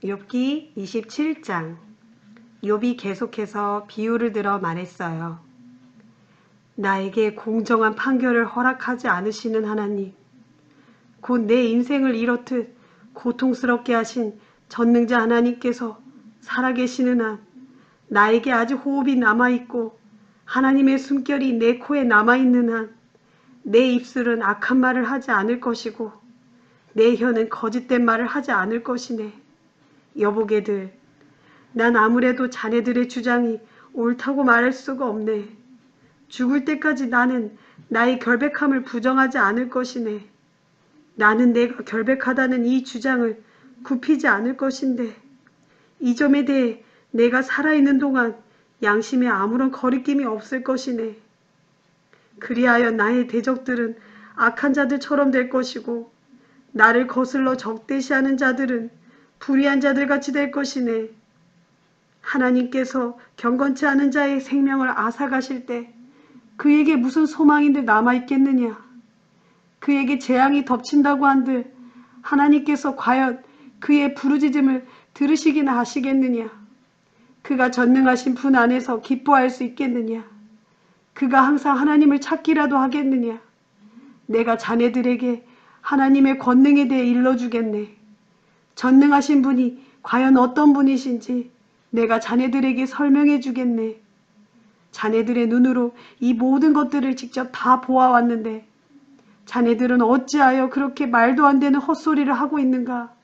욥기 27장. 욥이 계속해서 비유를 들어 말했어요. 나에게 공정한 판결을 허락하지 않으시는 하나님, 곧 내 인생을 이렇듯 고통스럽게 하신 전능자 하나님께서 살아계시는 한 나에게 아직 호흡이 남아있고 하나님의 숨결이 내 코에 남아있는 한 내 입술은 악한 말을 하지 않을 것이고 내 혀는 거짓된 말을 하지 않을 것이네. 여보게들, 난 아무래도 자네들의 주장이 옳다고 말할 수가 없네. 죽을 때까지 나는 나의 결백함을 부정하지 않을 것이네. 나는 내가 결백하다는 이 주장을 굽히지 않을 것인데 이 점에 대해 내가 살아있는 동안 양심에 아무런 거리낌이 없을 것이네. 그리하여 나의 대적들은 악한 자들처럼 될 것이고 나를 거슬러 적대시하는 자들은 불의한 자들같이 될 것이네. 하나님께서 경건치 않은 자의 생명을 앗아가실 때 그에게 무슨 소망인데 남아있겠느냐. 그에게 재앙이 덮친다고 한들 하나님께서 과연 그의 부르짖음을 들으시기나 하시겠느냐. 그가 전능하신 분 안에서 기뻐할 수 있겠느냐. 그가 항상 하나님을 찾기라도 하겠느냐. 내가 자네들에게 하나님의 권능에 대해 일러주겠네. 전능하신 분이 과연 어떤 분이신지 내가 자네들에게 설명해 주겠네. 자네들의 눈으로 이 모든 것들을 직접 다 보아왔는데 자네들은 어찌하여 그렇게 말도 안 되는 헛소리를 하고 있는가.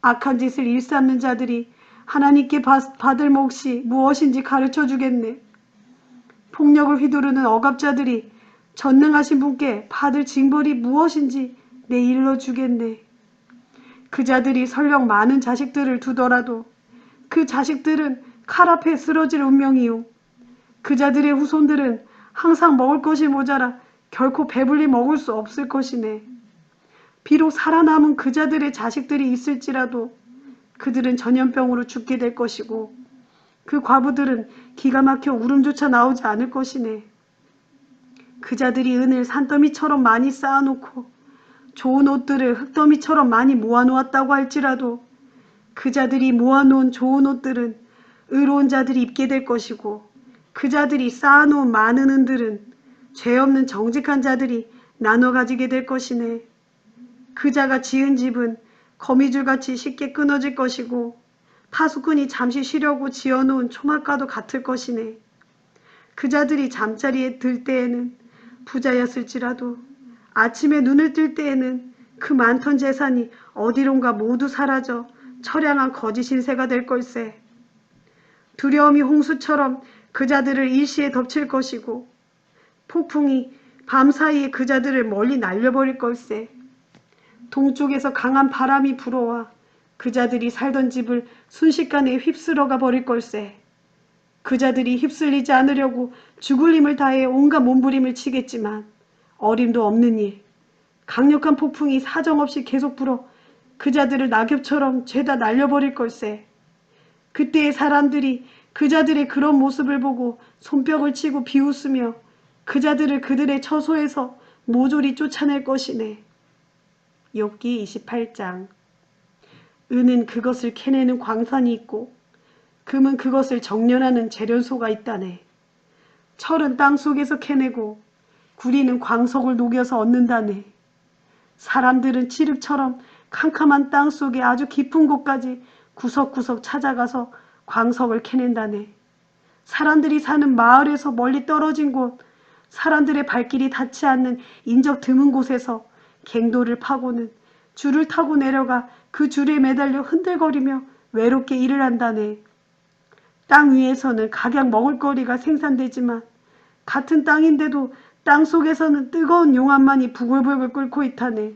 악한 짓을 일삼는 자들이 하나님께 받을 몫이 무엇인지 가르쳐 주겠네. 폭력을 휘두르는 억압자들이 전능하신 분께 받을 징벌이 무엇인지 내 일러주겠네. 그 자들이 설령 많은 자식들을 두더라도 그 자식들은 칼 앞에 쓰러질 운명이요. 그 자들의 후손들은 항상 먹을 것이 모자라 결코 배불리 먹을 수 없을 것이네. 비록 살아남은 그 자들의 자식들이 있을지라도 그들은 전염병으로 죽게 될 것이고 그 과부들은 기가 막혀 울음조차 나오지 않을 것이네. 그 자들이 은을 산더미처럼 많이 쌓아놓고 좋은 옷들을 흙더미처럼 많이 모아놓았다고 할지라도 그 자들이 모아놓은 좋은 옷들은 의로운 자들이 입게 될 것이고 그 자들이 쌓아놓은 많은 은들은 죄 없는 정직한 자들이 나눠 가지게 될 것이네. 그 자가 지은 집은 거미줄같이 쉽게 끊어질 것이고 파수꾼이 잠시 쉬려고 지어놓은 초막과도 같을 것이네. 그 자들이 잠자리에 들 때에는 부자였을지라도 아침에 눈을 뜰 때에는 그 많던 재산이 어디론가 모두 사라져 처량한 거짓 신세가 될 걸세. 두려움이 홍수처럼 그 자들을 일시에 덮칠 것이고 폭풍이 밤사이에 그 자들을 멀리 날려버릴 걸세. 동쪽에서 강한 바람이 불어와 그 자들이 살던 집을 순식간에 휩쓸어가 버릴 걸세. 그 자들이 휩쓸리지 않으려고 죽을 힘을 다해 온갖 몸부림을 치겠지만 어림도 없는 일, 강력한 폭풍이 사정없이 계속 불어 그 자들을 낙엽처럼 죄다 날려버릴 걸세. 그때의 사람들이 그 자들의 그런 모습을 보고 손뼉을 치고 비웃으며 그 자들을 그들의 처소에서 모조리 쫓아낼 것이네. 욥기 28장. 은은 그것을 캐내는 광산이 있고 금은 그것을 정련하는 재련소가 있다네. 철은 땅속에서 캐내고 구리는 광석을 녹여서 얻는다네. 사람들은 칠흑처럼 캄캄한 땅속에 아주 깊은 곳까지 구석구석 찾아가서 광석을 캐낸다네. 사람들이 사는 마을에서 멀리 떨어진 곳, 사람들의 발길이 닿지 않는 인적 드문 곳에서 갱도를 파고는 줄을 타고 내려가 그 줄에 매달려 흔들거리며 외롭게 일을 한다네. 땅 위에서는 각양 먹을거리가 생산되지만 같은 땅인데도 땅 속에서는 뜨거운 용암만이 부글부글 끓고 있다네.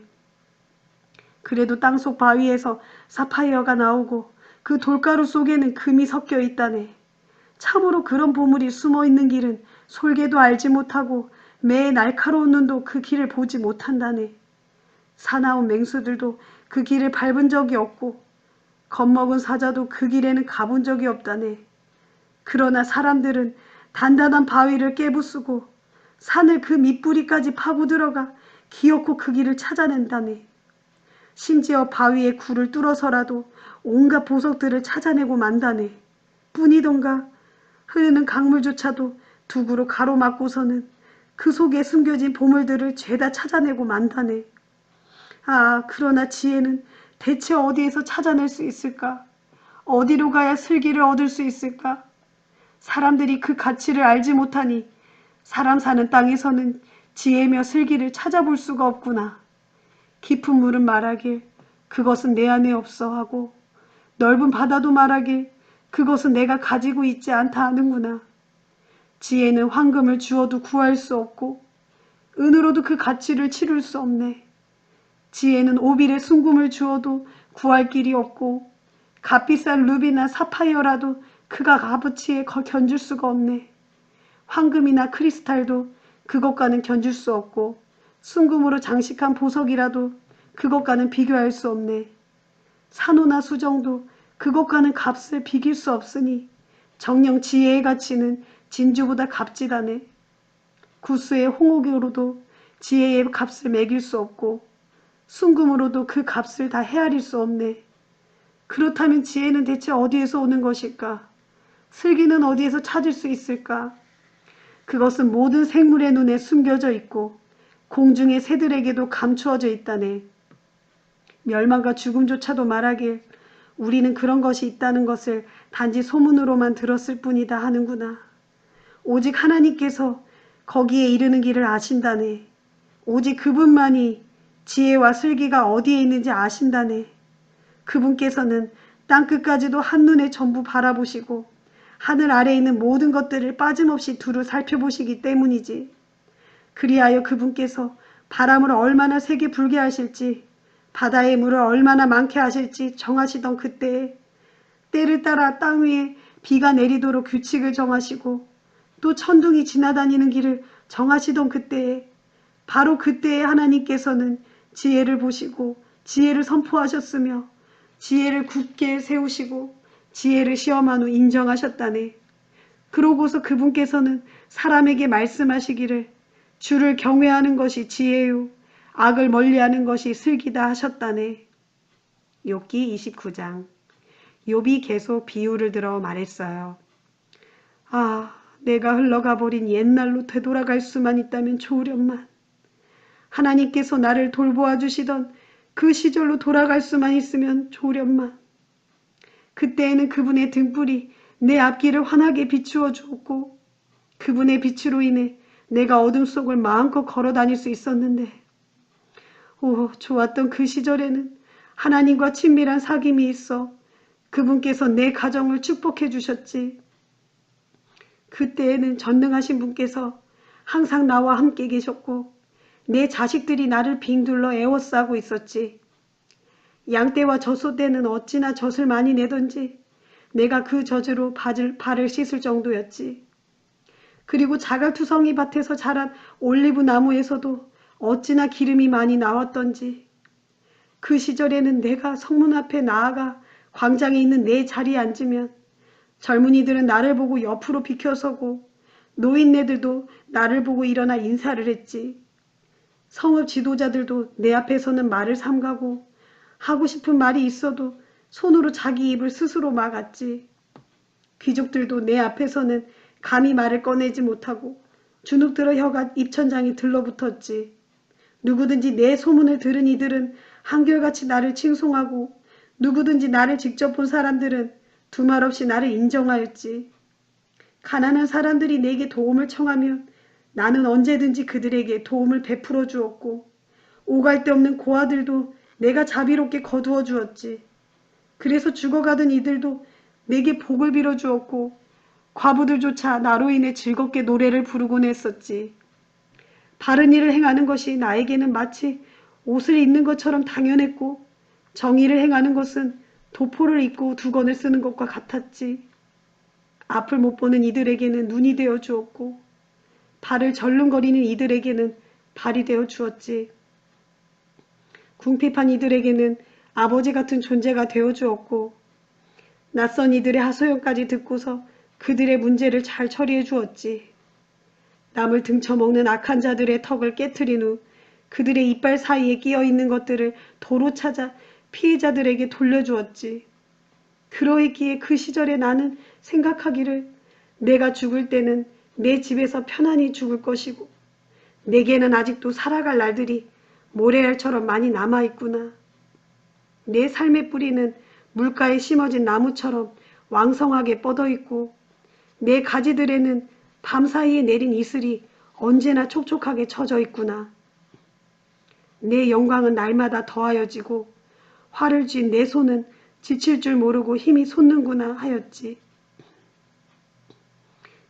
그래도 땅속 바위에서 사파이어가 나오고 그 돌가루 속에는 금이 섞여 있다네. 참으로 그런 보물이 숨어있는 길은 솔개도 알지 못하고 매의 날카로운 눈도 그 길을 보지 못한다네. 사나운 맹수들도 그 길을 밟은 적이 없고 겁먹은 사자도 그 길에는 가본 적이 없다네. 그러나 사람들은 단단한 바위를 깨부수고 산을 그 밑뿌리까지 파고 들어가 기어코 그 길을 찾아낸다네. 심지어 바위에 굴을 뚫어서라도 온갖 보석들을 찾아내고 만다네. 뿐이던가 흐르는 강물조차도 두구로 가로막고서는 그 속에 숨겨진 보물들을 죄다 찾아내고 만다네. 아, 그러나 지혜는 대체 어디에서 찾아낼 수 있을까? 어디로 가야 슬기를 얻을 수 있을까? 사람들이 그 가치를 알지 못하니 사람 사는 땅에서는 지혜며 슬기를 찾아볼 수가 없구나. 깊은 물은 말하길 그것은 내 안에 없어 하고 넓은 바다도 말하길 그것은 내가 가지고 있지 않다 하는구나. 지혜는 황금을 주어도 구할 수 없고 은으로도 그 가치를 치룰 수 없네. 지혜는 오빌의 순금을 주어도 구할 길이 없고 값비싼 루비나 사파이어라도 그가 값어치에 견줄 수가 없네. 황금이나 크리스탈도 그것과는 견줄 수 없고 순금으로 장식한 보석이라도 그것과는 비교할 수 없네. 산호나 수정도 그것과는 값을 비길 수 없으니 정녕 지혜의 가치는 진주보다 값지다네. 구스의 홍옥으로도 지혜의 값을 매길 수 없고 순금으로도 그 값을 다 헤아릴 수 없네. 그렇다면 지혜는 대체 어디에서 오는 것일까? 슬기는 어디에서 찾을 수 있을까? 그것은 모든 생물의 눈에 숨겨져 있고 공중의 새들에게도 감추어져 있다네. 멸망과 죽음조차도 말하길 우리는 그런 것이 있다는 것을 단지 소문으로만 들었을 뿐이다 하는구나. 오직 하나님께서 거기에 이르는 길을 아신다네. 오직 그분만이 지혜와 슬기가 어디에 있는지 아신다네. 그분께서는 땅끝까지도 한눈에 전부 바라보시고 하늘 아래에 있는 모든 것들을 빠짐없이 두루 살펴보시기 때문이지. 그리하여 그분께서 바람을 얼마나 세게 불게 하실지 바다의 물을 얼마나 많게 하실지 정하시던 그때에 때를 따라 땅 위에 비가 내리도록 규칙을 정하시고 또 천둥이 지나다니는 길을 정하시던 그때에 바로 그때에 하나님께서는 지혜를 보시고 지혜를 선포하셨으며 지혜를 굳게 세우시고 지혜를 시험한 후 인정하셨다네. 그러고서 그분께서는 사람에게 말씀하시기를 주를 경외하는 것이 지혜요 악을 멀리하는 것이 슬기다 하셨다네. 욥기 29장. 욥이 계속 비유를 들어 말했어요. 아, 내가 흘러가 버린 옛날로 되돌아갈 수만 있다면 좋으련만. 하나님께서 나를 돌보아 주시던 그 시절로 돌아갈 수만 있으면 좋으련만. 그때에는 그분의 등불이 내 앞길을 환하게 비추어 주었고 그분의 빛으로 인해 내가 어둠 속을 마음껏 걸어 다닐 수 있었는데 오, 좋았던 그 시절에는 하나님과 친밀한 사귐이 있어 그분께서 내 가정을 축복해 주셨지. 그때에는 전능하신 분께서 항상 나와 함께 계셨고 내 자식들이 나를 빙둘러 애워싸고 있었지. 양떼와 젖소 때는 어찌나 젖을 많이 내던지 내가 그 젖으로 발을 씻을 정도였지. 그리고 자갈투성이 밭에서 자란 올리브 나무에서도 어찌나 기름이 많이 나왔던지. 그 시절에는 내가 성문 앞에 나아가 광장에 있는 내 자리에 앉으면 젊은이들은 나를 보고 옆으로 비켜서고 노인네들도 나를 보고 일어나 인사를 했지. 성읍 지도자들도 내 앞에서는 말을 삼가고 하고 싶은 말이 있어도 손으로 자기 입을 스스로 막았지. 귀족들도 내 앞에서는 감히 말을 꺼내지 못하고 주눅들어 혀가 입천장이 들러붙었지. 누구든지 내 소문을 들은 이들은 한결같이 나를 칭송하고 누구든지 나를 직접 본 사람들은 두말 없이 나를 인정하였지. 가난한 사람들이 내게 도움을 청하면 나는 언제든지 그들에게 도움을 베풀어 주었고 오갈 데 없는 고아들도 내가 자비롭게 거두어 주었지. 그래서 죽어가던 이들도 내게 복을 빌어 주었고 과부들조차 나로 인해 즐겁게 노래를 부르곤 했었지. 바른 일을 행하는 것이 나에게는 마치 옷을 입는 것처럼 당연했고 정의를 행하는 것은 도포를 입고 두건을 쓰는 것과 같았지. 앞을 못 보는 이들에게는 눈이 되어 주었고 발을 절름거리는 이들에게는 발이 되어 주었지. 궁핍한 이들에게는 아버지 같은 존재가 되어 주었고 낯선 이들의 하소연까지 듣고서 그들의 문제를 잘 처리해 주었지. 남을 등쳐먹는 악한 자들의 턱을 깨트린 후 그들의 이빨 사이에 끼어 있는 것들을 도로 찾아 피해자들에게 돌려주었지. 그러했기에 그 시절에 나는 생각하기를 내가 죽을 때는 내 집에서 편안히 죽을 것이고 내게는 아직도 살아갈 날들이 모래알처럼 많이 남아있구나. 내 삶의 뿌리는 물가에 심어진 나무처럼 왕성하게 뻗어있고 내 가지들에는 밤사이에 내린 이슬이 언제나 촉촉하게 쳐져 있구나. 내 영광은 날마다 더하여지고 활을 쥔 내 손은 지칠 줄 모르고 힘이 솟는구나 하였지.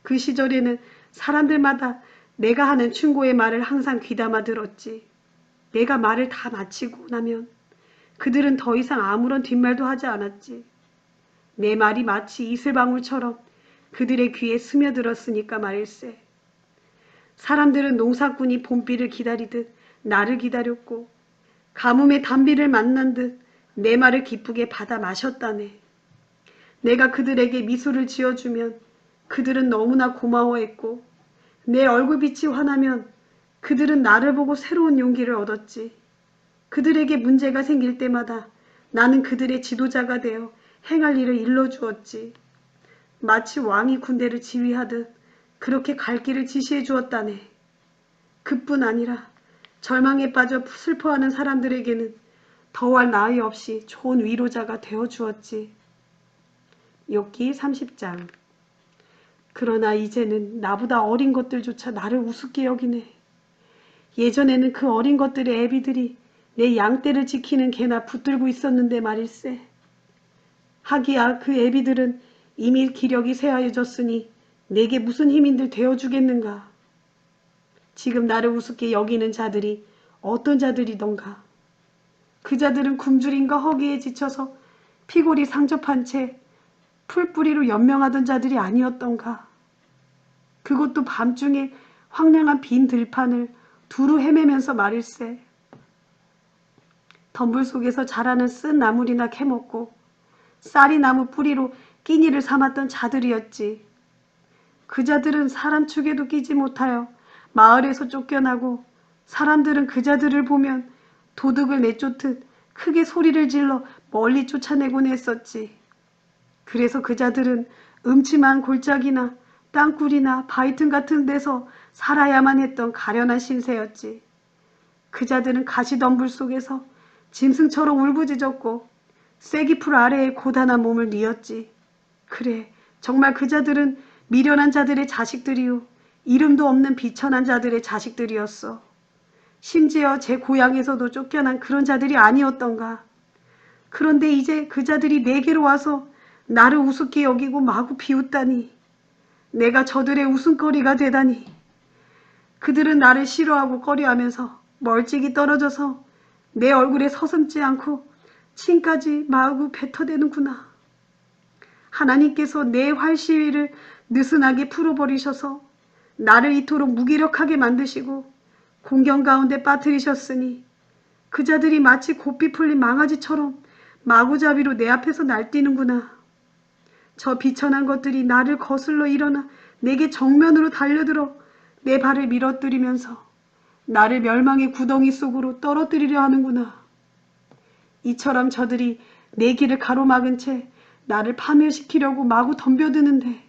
그 시절에는 사람들마다 내가 하는 충고의 말을 항상 귀담아 들었지. 내가 말을 다 마치고 나면 그들은 더 이상 아무런 뒷말도 하지 않았지. 내 말이 마치 이슬방울처럼 그들의 귀에 스며들었으니까 말일세. 사람들은 농사꾼이 봄비를 기다리듯 나를 기다렸고 가뭄의 단비를 만난 듯 내 말을 기쁘게 받아 마셨다네. 내가 그들에게 미소를 지어주면 그들은 너무나 고마워했고 내 얼굴빛이 환하면 그들은 나를 보고 새로운 용기를 얻었지. 그들에게 문제가 생길 때마다 나는 그들의 지도자가 되어 행할 일을 일러주었지. 마치 왕이 군대를 지휘하듯 그렇게 갈 길을 지시해 주었다네. 그뿐 아니라 절망에 빠져 슬퍼하는 사람들에게는 더할 나위 없이 좋은 위로자가 되어 주었지. 욥기 30장. 그러나 이제는 나보다 어린 것들조차 나를 우습게 여기네. 예전에는 그 어린 것들의 애비들이 내 양떼를 지키는 개나 붙들고 있었는데 말일세. 하기야 그 애비들은 이미 기력이 쇠하여졌으니 내게 무슨 힘인들 되어주겠는가. 지금 나를 우습게 여기는 자들이 어떤 자들이던가. 그 자들은 굶주림과 허기에 지쳐서 피골이 상접한 채 풀뿌리로 연명하던 자들이 아니었던가. 그것도 밤중에 황량한 빈 들판을 두루 헤매면서 말일세. 덤불 속에서 자라는 쓴 나물이나 캐먹고 쌀이 나무 뿌리로 끼니를 삼았던 자들이었지. 그 자들은 사람 축에도 끼지 못하여 마을에서 쫓겨나고 사람들은 그 자들을 보면 도둑을 내쫓듯 크게 소리를 질러 멀리 쫓아내곤 했었지. 그래서 그 자들은 음침한 골짜기나 땅굴이나 바위틈 같은 데서 살아야만 했던 가련한 신세였지. 그 자들은 가시덤불 속에서 짐승처럼 울부짖었고 쐐기풀 아래에 고단한 몸을 뉘었지. 그래, 정말 그 자들은 미련한 자들의 자식들이요 이름도 없는 비천한 자들의 자식들이었어. 심지어 제 고향에서도 쫓겨난 그런 자들이 아니었던가. 그런데 이제 그 자들이 내게로 와서 나를 우습게 여기고 마구 비웃다니. 내가 저들의 웃음거리가 되다니. 그들은 나를 싫어하고 꺼려하면서 멀찍이 떨어져서 내 얼굴에 서슴지 않고 침까지 마구 뱉어대는구나. 하나님께서 내 활시위를 느슨하게 풀어버리셔서 나를 이토록 무기력하게 만드시고 공경 가운데 빠뜨리셨으니 그 자들이 마치 고삐 풀린 망아지처럼 마구잡이로 내 앞에서 날뛰는구나. 저 비천한 것들이 나를 거슬러 일어나 내게 정면으로 달려들어 내 발을 밀어뜨리면서 나를 멸망의 구덩이 속으로 떨어뜨리려 하는구나. 이처럼 저들이 내 길을 가로막은 채 나를 파멸시키려고 마구 덤벼드는데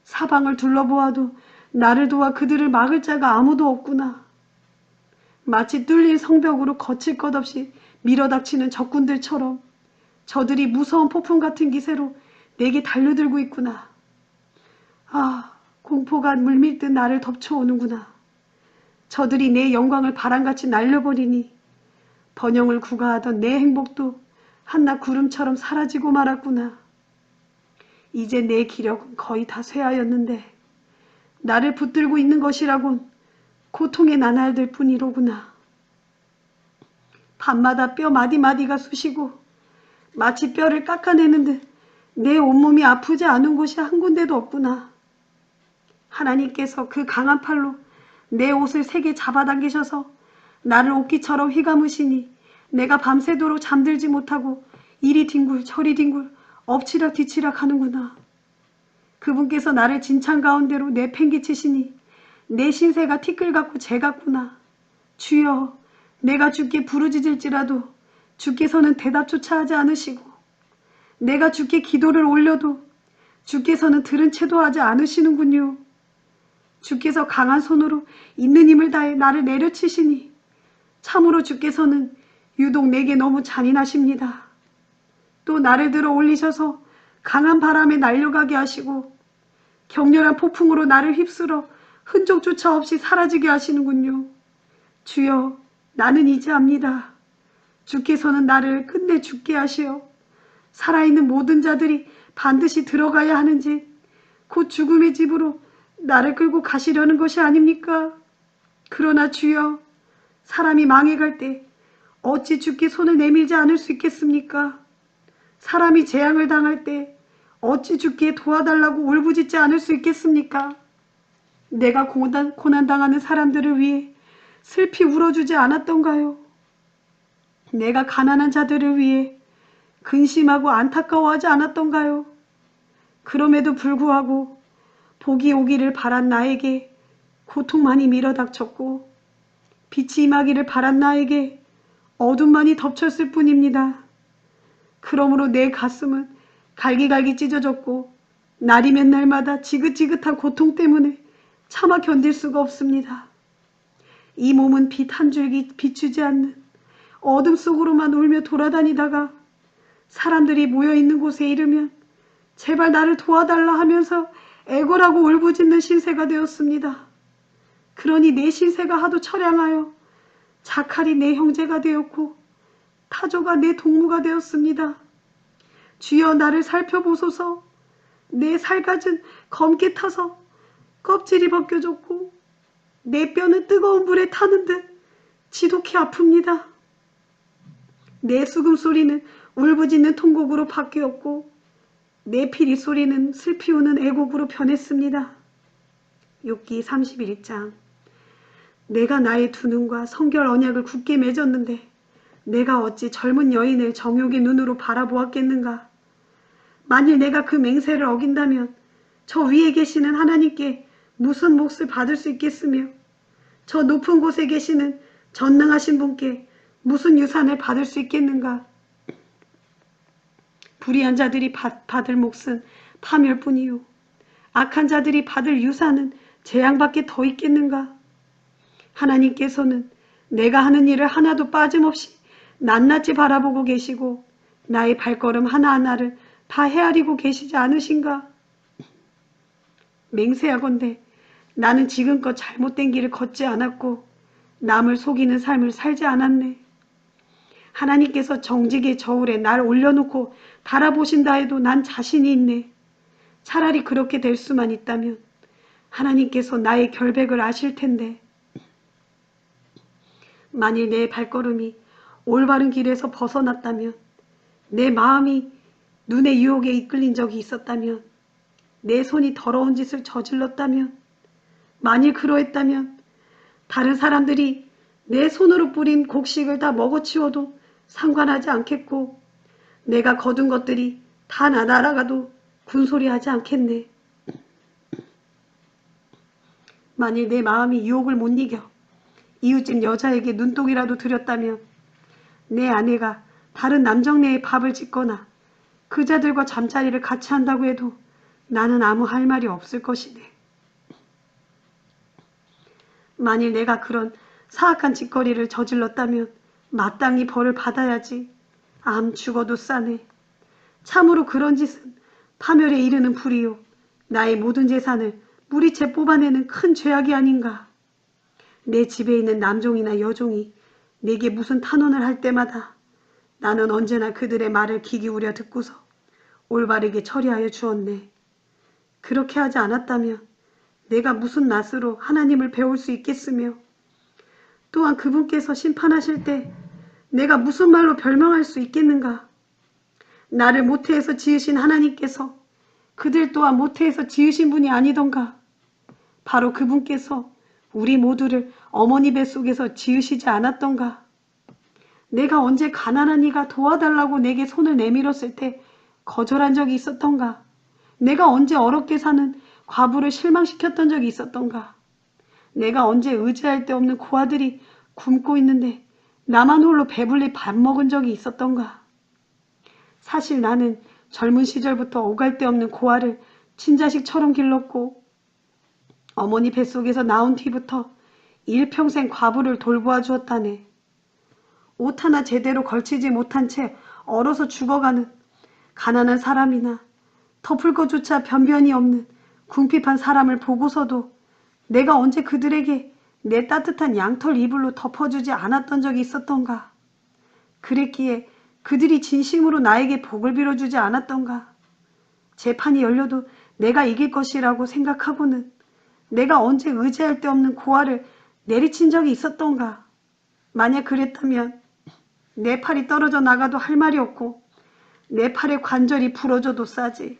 사방을 둘러보아도 나를 도와 그들을 막을 자가 아무도 없구나. 마치 뚫린 성벽으로 거칠 것 없이 밀어닥치는 적군들처럼 저들이 무서운 폭풍 같은 기세로 내게 달려들고 있구나. 아, 공포가 물밀듯 나를 덮쳐오는구나. 저들이 내 영광을 바람같이 날려버리니 번영을 구가하던 내 행복도 한낱 구름처럼 사라지고 말았구나. 이제 내 기력은 거의 다 쇠하였는데 나를 붙들고 있는 것이라곤 고통의 나날들 뿐이로구나. 밤마다 뼈 마디마디가 쑤시고 마치 뼈를 깎아내는 듯 내 온몸이 아프지 않은 곳이 한 군데도 없구나. 하나님께서 그 강한 팔로 내 옷을 세게 잡아당기셔서 나를 옷깃처럼 휘감으시니 내가 밤새도록 잠들지 못하고 이리 뒹굴 저리 뒹굴 엎치락 뒤치락 하는구나. 그분께서 나를 진창 가운데로 내팽개치시니 내 신세가 티끌 같고 재 같구나. 주여, 내가 주께 부르짖을지라도 주께서는 대답조차 하지 않으시고, 내가 주께 기도를 올려도 주께서는 들은 채도 하지 않으시는군요. 주께서 강한 손으로 있는 힘을 다해 나를 내려치시니 참으로 주께서는 유독 내게 너무 잔인하십니다. 또 나를 들어 올리셔서 강한 바람에 날려가게 하시고 격렬한 폭풍으로 나를 휩쓸어 흔적조차 없이 사라지게 하시는군요. 주여, 나는 이제 압니다. 주께서는 나를 끝내 죽게 하시어 살아있는 모든 자들이 반드시 들어가야 하는 집, 곧 죽음의 집으로 나를 끌고 가시려는 것이 아닙니까? 그러나 주여, 사람이 망해갈 때 어찌 주께 손을 내밀지 않을 수 있겠습니까? 사람이 재앙을 당할 때 어찌 주께 도와달라고 울부짖지 않을 수 있겠습니까? 내가 고난당하는 사람들을 위해 슬피 울어주지 않았던가요? 내가 가난한 자들을 위해 근심하고 안타까워하지 않았던가요? 그럼에도 불구하고 복이 오기를 바란 나에게 고통만이 밀어닥쳤고 빛이 임하기를 바란 나에게 어둠만이 덮쳤을 뿐입니다. 그러므로 내 가슴은 갈기갈기 찢어졌고 날이면 날마다 지긋지긋한 고통 때문에 차마 견딜 수가 없습니다. 이 몸은 빛 한 줄기 비추지 않는 어둠 속으로만 울며 돌아다니다가 사람들이 모여있는 곳에 이르면 제발 나를 도와달라 하면서 애걸하고 울부짖는 신세가 되었습니다. 그러니 내 신세가 하도 처량하여 자칼이 내 형제가 되었고 타조가 내 동무가 되었습니다. 주여, 나를 살펴보소서. 내 살갗은 검게 타서 껍질이 벗겨졌고 내 뼈는 뜨거운 불에 타는 듯 지독히 아픕니다. 내 수금소리는 울부짖는 통곡으로 바뀌었고 내 피리 소리는 슬피 우는 애곡으로 변했습니다. 욥기 31장. 내가 나의 두 눈과 성결 언약을 굳게 맺었는데 내가 어찌 젊은 여인을 정욕의 눈으로 바라보았겠는가. 만일 내가 그 맹세를 어긴다면 저 위에 계시는 하나님께 무슨 몫을 받을 수 있겠으며 저 높은 곳에 계시는 전능하신 분께 무슨 유산을 받을 수 있겠는가. 불의한 자들이 받을 몫은 파멸뿐이요 악한 자들이 받을 유산은 재앙밖에 더 있겠는가. 하나님께서는 내가 하는 일을 하나도 빠짐없이 낱낱이 바라보고 계시고 나의 발걸음 하나하나를 다 헤아리고 계시지 않으신가. 맹세하건대 나는 지금껏 잘못된 길을 걷지 않았고 남을 속이는 삶을 살지 않았네. 하나님께서 정직의 저울에 날 올려놓고 바라보신다 해도 난 자신이 있네. 차라리 그렇게 될 수만 있다면 하나님께서 나의 결백을 아실 텐데. 만일 내 발걸음이 올바른 길에서 벗어났다면, 내 마음이 눈의 유혹에 이끌린 적이 있었다면, 내 손이 더러운 짓을 저질렀다면, 만일 그러했다면 다른 사람들이 내 손으로 뿌린 곡식을 다 먹어치워도 상관하지 않겠고 내가 거둔 것들이 다 날아가도 군소리하지 않겠네. 만일 내 마음이 유혹을 못 이겨 이웃집 여자에게 눈독이라도 들였다면, 내 아내가 다른 남정네의 밥을 짓거나 그자들과 잠자리를 같이 한다고 해도 나는 아무 할 말이 없을 것이네. 만일 내가 그런 사악한 짓거리를 저질렀다면 마땅히 벌을 받아야지. 암 죽어도 싸네. 참으로 그런 짓은 파멸에 이르는 불이요 나의 모든 재산을 무리채 뽑아내는 큰 죄악이 아닌가. 내 집에 있는 남종이나 여종이 내게 무슨 탄원을 할 때마다 나는 언제나 그들의 말을 귀 기울여 듣고서 올바르게 처리하여 주었네. 그렇게 하지 않았다면 내가 무슨 낯으로 하나님을 배울 수 있겠으며 또한 그분께서 심판하실 때 내가 무슨 말로 별명할 수 있겠는가. 나를 모태에서 지으신 하나님께서 그들 또한 모태에서 지으신 분이 아니던가. 바로 그분께서 우리 모두를 어머니 뱃속에서 지으시지 않았던가. 내가 언제 가난한 이가 도와달라고 내게 손을 내밀었을 때 거절한 적이 있었던가. 내가 언제 어렵게 사는 과부를 실망시켰던 적이 있었던가. 내가 언제 의지할 데 없는 고아들이 굶고 있는데 나만 홀로 배불리 밥 먹은 적이 있었던가? 사실 나는 젊은 시절부터 오갈 데 없는 고아를 친자식처럼 길렀고 어머니 뱃속에서 나온 뒤부터 일평생 과부를 돌보아 주었다네. 옷 하나 제대로 걸치지 못한 채 얼어서 죽어가는 가난한 사람이나 덮을 것조차 변변이 없는 궁핍한 사람을 보고서도 내가 언제 그들에게 내 따뜻한 양털 이불로 덮어주지 않았던 적이 있었던가? 그랬기에 그들이 진심으로 나에게 복을 빌어주지 않았던가? 재판이 열려도 내가 이길 것이라고 생각하고는 내가 언제 의지할 데 없는 고아를 내리친 적이 있었던가? 만약 그랬다면 내 팔이 떨어져 나가도 할 말이 없고 내 팔의 관절이 부러져도 싸지.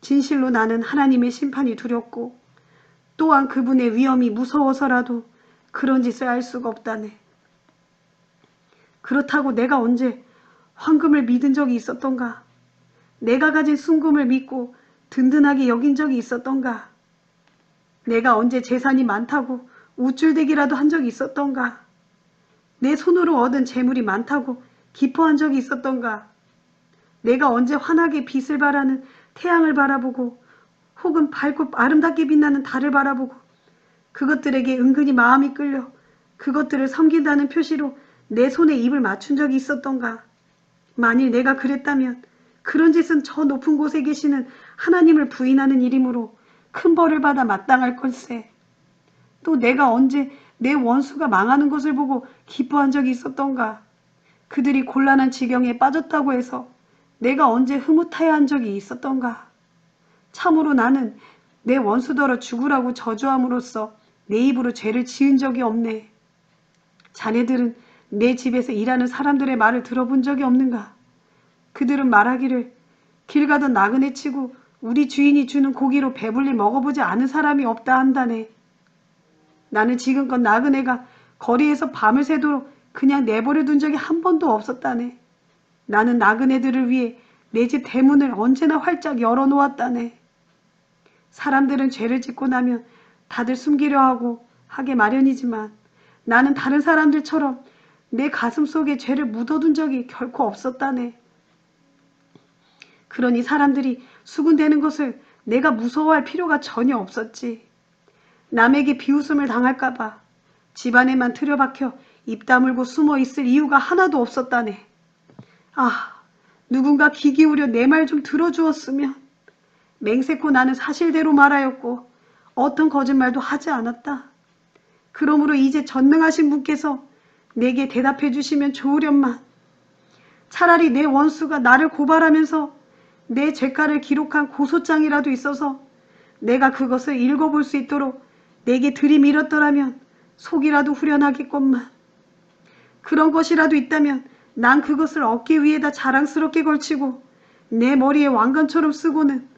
진실로 나는 하나님의 심판이 두렵고 또한 그분의 위엄이 무서워서라도 그런 짓을 할 수가 없다네. 그렇다고 내가 언제 황금을 믿은 적이 있었던가? 내가 가진 순금을 믿고 든든하게 여긴 적이 있었던가? 내가 언제 재산이 많다고 우쭐대기라도 한 적이 있었던가? 내 손으로 얻은 재물이 많다고 기뻐한 적이 있었던가? 내가 언제 환하게 빛을 발하는 태양을 바라보고 혹은 밝고 아름답게 빛나는 달을 바라보고 그것들에게 은근히 마음이 끌려 그것들을 섬긴다는 표시로 내 손에 입을 맞춘 적이 있었던가? 만일 내가 그랬다면 그런 짓은 저 높은 곳에 계시는 하나님을 부인하는 일이므로 큰 벌을 받아 마땅할 걸세. 또 내가 언제 내 원수가 망하는 것을 보고 기뻐한 적이 있었던가? 그들이 곤란한 지경에 빠졌다고 해서 내가 언제 흐뭇하여한 적이 있었던가? 참으로 나는 내 원수더러 죽으라고 저주함으로써 내 입으로 죄를 지은 적이 없네. 자네들은 내 집에서 일하는 사람들의 말을 들어본 적이 없는가? 그들은 말하기를 길 가던 나그네 치고 우리 주인이 주는 고기로 배불리 먹어보지 않은 사람이 없다 한다네. 나는 지금껏 나그네가 거리에서 밤을 새도록 그냥 내버려 둔 적이 한 번도 없었다네. 나는 나그네들을 위해 내 집 대문을 언제나 활짝 열어놓았다네. 사람들은 죄를 짓고 나면 다들 숨기려 하고 하게 마련이지만 나는 다른 사람들처럼 내 가슴 속에 죄를 묻어둔 적이 결코 없었다네. 그러니 사람들이 수군대는 것을 내가 무서워할 필요가 전혀 없었지. 남에게 비웃음을 당할까봐 집안에만 틀어박혀 입 다물고 숨어 있을 이유가 하나도 없었다네. 아, 누군가 귀 기울여 내 말 좀 들어주었으면. 맹세코 나는 사실대로 말하였고 어떤 거짓말도 하지 않았다. 그러므로 이제 전능하신 분께서 내게 대답해 주시면 좋으련만. 차라리 내 원수가 나를 고발하면서 내 죄가를 기록한 고소장이라도 있어서 내가 그것을 읽어볼 수 있도록 내게 들이밀었더라면 속이라도 후련하겠건만. 그런 것이라도 있다면 난 그것을 어깨 위에다 자랑스럽게 걸치고 내 머리에 왕관처럼 쓰고는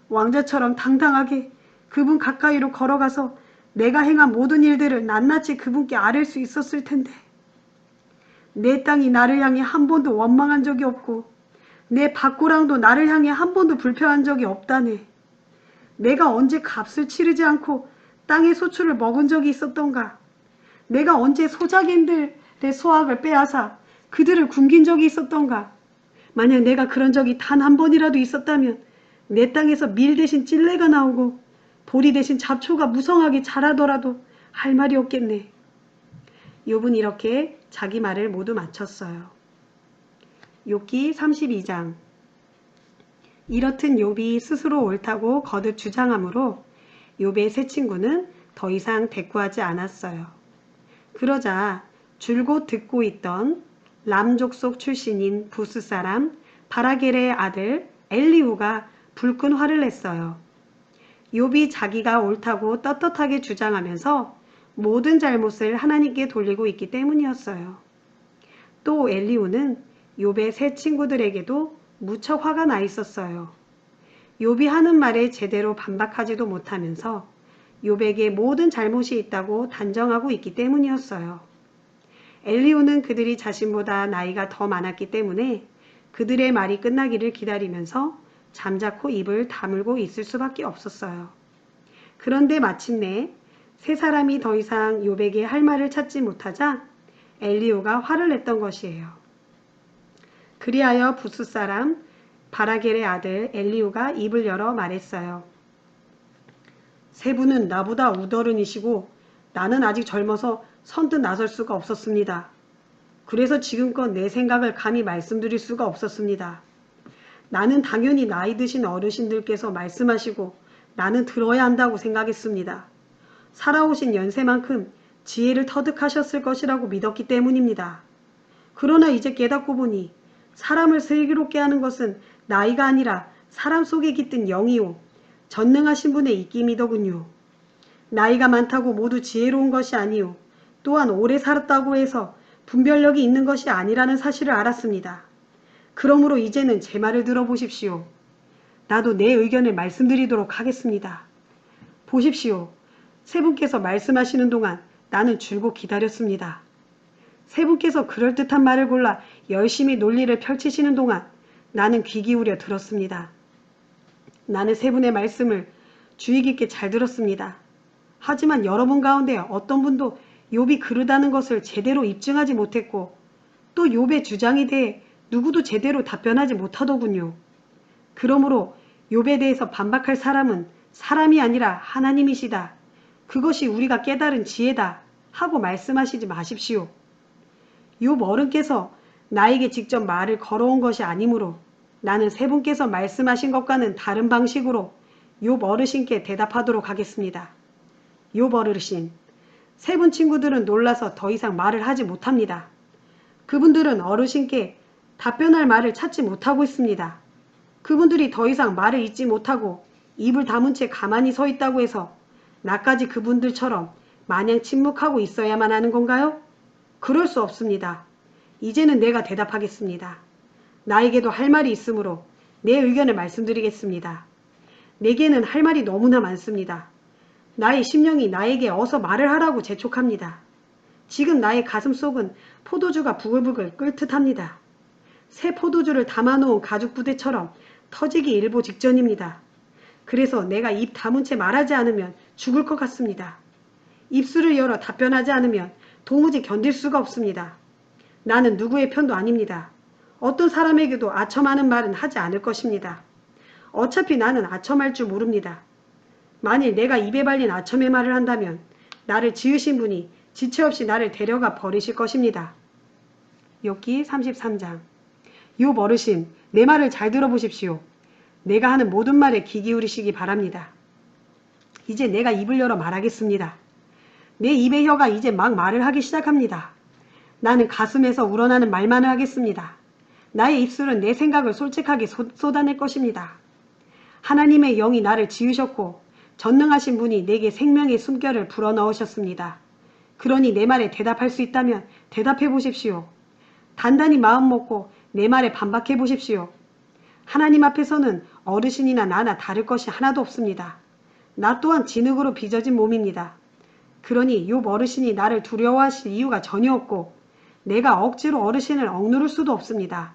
왕자처럼 당당하게 그분 가까이로 걸어가서 내가 행한 모든 일들을 낱낱이 그분께 아뢰 수 있었을 텐데. 내 땅이 나를 향해 한 번도 원망한 적이 없고 내 밭고랑도 나를 향해 한 번도 불평한 적이 없다네. 내가 언제 값을 치르지 않고 땅의 소출을 먹은 적이 있었던가? 내가 언제 소작인들의 소학을 빼앗아 그들을 굶긴 적이 있었던가? 만약 내가 그런 적이 단 한 번이라도 있었다면 내 땅에서 밀 대신 찔레가 나오고 보리 대신 잡초가 무성하게 자라더라도 할 말이 없겠네. 욥은 이렇게 자기 말을 모두 마쳤어요. 욥기 32장. 이렇듯 욥이 스스로 옳다고 거듭 주장하므로 욥의 세 친구는 더 이상 대꾸하지 않았어요. 그러자 줄곧 듣고 있던 람 족속 출신인 부스 사람 바라겔의 아들 엘리후가 불끈 화를 냈어요. 욥이 자기가 옳다고 떳떳하게 주장하면서 모든 잘못을 하나님께 돌리고 있기 때문이었어요. 또 엘리후는 욥의 세 친구들에게도 무척 화가 나 있었어요. 욥이 하는 말에 제대로 반박하지도 못하면서 욥에게 모든 잘못이 있다고 단정하고 있기 때문이었어요. 엘리후는 그들이 자신보다 나이가 더 많았기 때문에 그들의 말이 끝나기를 기다리면서 잠자코 입을 다물고 있을 수밖에 없었어요. 그런데 마침내 세 사람이 더 이상 욥에게 할 말을 찾지 못하자 엘리후가 화를 냈던 것이에요. 그리하여 부스 사람 바라겔의 아들 엘리후가 입을 열어 말했어요. 세 분은 나보다 우더른이시고 나는 아직 젊어서 선뜻 나설 수가 없었습니다. 그래서 지금껏 내 생각을 감히 말씀드릴 수가 없었습니다. 나는 당연히 나이 드신 어르신들께서 말씀하시고 나는 들어야 한다고 생각했습니다. 살아오신 연세만큼 지혜를 터득하셨을 것이라고 믿었기 때문입니다. 그러나 이제 깨닫고 보니 사람을 슬기롭게 하는 것은 나이가 아니라 사람 속에 깃든 영이요 전능하신 분의 입김이더군요. 나이가 많다고 모두 지혜로운 것이 아니요 또한 오래 살았다고 해서 분별력이 있는 것이 아니라는 사실을 알았습니다. 그러므로 이제는 제 말을 들어보십시오. 나도 내 의견을 말씀드리도록 하겠습니다. 보십시오. 세 분께서 말씀하시는 동안 나는 줄곧 기다렸습니다. 세 분께서 그럴듯한 말을 골라 열심히 논리를 펼치시는 동안 나는 귀 기울여 들었습니다. 나는 세 분의 말씀을 주의 깊게 잘 들었습니다. 하지만 여러분 가운데 어떤 분도 욥이 그르다는 것을 제대로 입증하지 못했고 또 욥의 주장에 대해 누구도 제대로 답변하지 못하더군요. 그러므로 욥에 대해서 반박할 사람은 사람이 아니라 하나님이시다. 그것이 우리가 깨달은 지혜다 하고 말씀하시지 마십시오. 욥 어른께서 나에게 직접 말을 걸어온 것이 아니므로 나는 세 분께서 말씀하신 것과는 다른 방식으로 욥 어르신께 대답하도록 하겠습니다. 욥 어르신, 세 분 친구들은 놀라서 더 이상 말을 하지 못합니다. 그분들은 어르신께 답변할 말을 찾지 못하고 있습니다. 그분들이 더 이상 말을 잇지 못하고 입을 다문 채 가만히 서 있다고 해서 나까지 그분들처럼 마냥 침묵하고 있어야만 하는 건가요? 그럴 수 없습니다. 이제는 내가 대답하겠습니다. 나에게도 할 말이 있으므로 내 의견을 말씀드리겠습니다. 내게는 할 말이 너무나 많습니다. 나의 심령이 나에게 어서 말을 하라고 재촉합니다. 지금 나의 가슴속은 포도주가 부글부글 끓듯 합니다. 새 포도주를 담아놓은 가죽 부대처럼 터지기 일보 직전입니다. 그래서 내가 입 다문 채 말하지 않으면 죽을 것 같습니다. 입술을 열어 답변하지 않으면 도무지 견딜 수가 없습니다. 나는 누구의 편도 아닙니다. 어떤 사람에게도 아첨하는 말은 하지 않을 것입니다. 어차피 나는 아첨할 줄 모릅니다. 만일 내가 입에 발린 아첨의 말을 한다면 나를 지으신 분이 지체 없이 나를 데려가 버리실 것입니다. 욥기 33장. 욥 어르신, 내 말을 잘 들어보십시오. 내가 하는 모든 말에 귀 기울이시기 바랍니다. 이제 내가 입을 열어 말하겠습니다. 내 입의 혀가 이제 막 말을 하기 시작합니다. 나는 가슴에서 우러나는 말만을 하겠습니다. 나의 입술은 내 생각을 솔직하게 쏟아낼 것입니다. 하나님의 영이 나를 지으셨고 전능하신 분이 내게 생명의 숨결을 불어넣으셨습니다. 그러니 내 말에 대답할 수 있다면 대답해 보십시오. 단단히 마음 먹고 내 말에 반박해 보십시오. 하나님 앞에서는 어르신이나 나나 다를 것이 하나도 없습니다. 나 또한 진흙으로 빚어진 몸입니다. 그러니 욥 어르신이 나를 두려워하실 이유가 전혀 없고 내가 억지로 어르신을 억누를 수도 없습니다.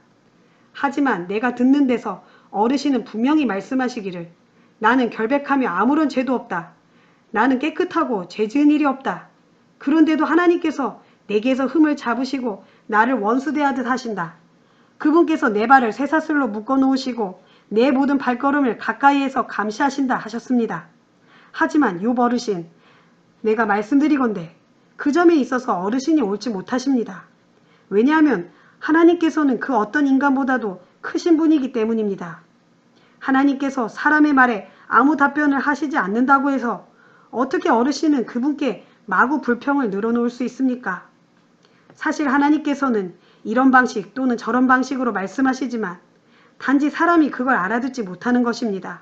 하지만 내가 듣는 데서 어르신은 분명히 말씀하시기를 나는 결백하며 아무런 죄도 없다. 나는 깨끗하고 죄 지은 일이 없다. 그런데도 하나님께서 내게서 흠을 잡으시고 나를 원수대하듯 하신다. 그분께서 내 발을 쇠사슬로 묶어놓으시고 내 모든 발걸음을 가까이에서 감시하신다 하셨습니다. 하지만 욥 어르신, 내가 말씀드리건대 그 점에 있어서 어르신이 옳지 못하십니다. 왜냐하면 하나님께서는 그 어떤 인간보다도 크신 분이기 때문입니다. 하나님께서 사람의 말에 아무 답변을 하시지 않는다고 해서 어떻게 어르신은 그분께 마구 불평을 늘어놓을 수 있습니까? 사실 하나님께서는 이런 방식 또는 저런 방식으로 말씀하시지만 단지 사람이 그걸 알아듣지 못하는 것입니다.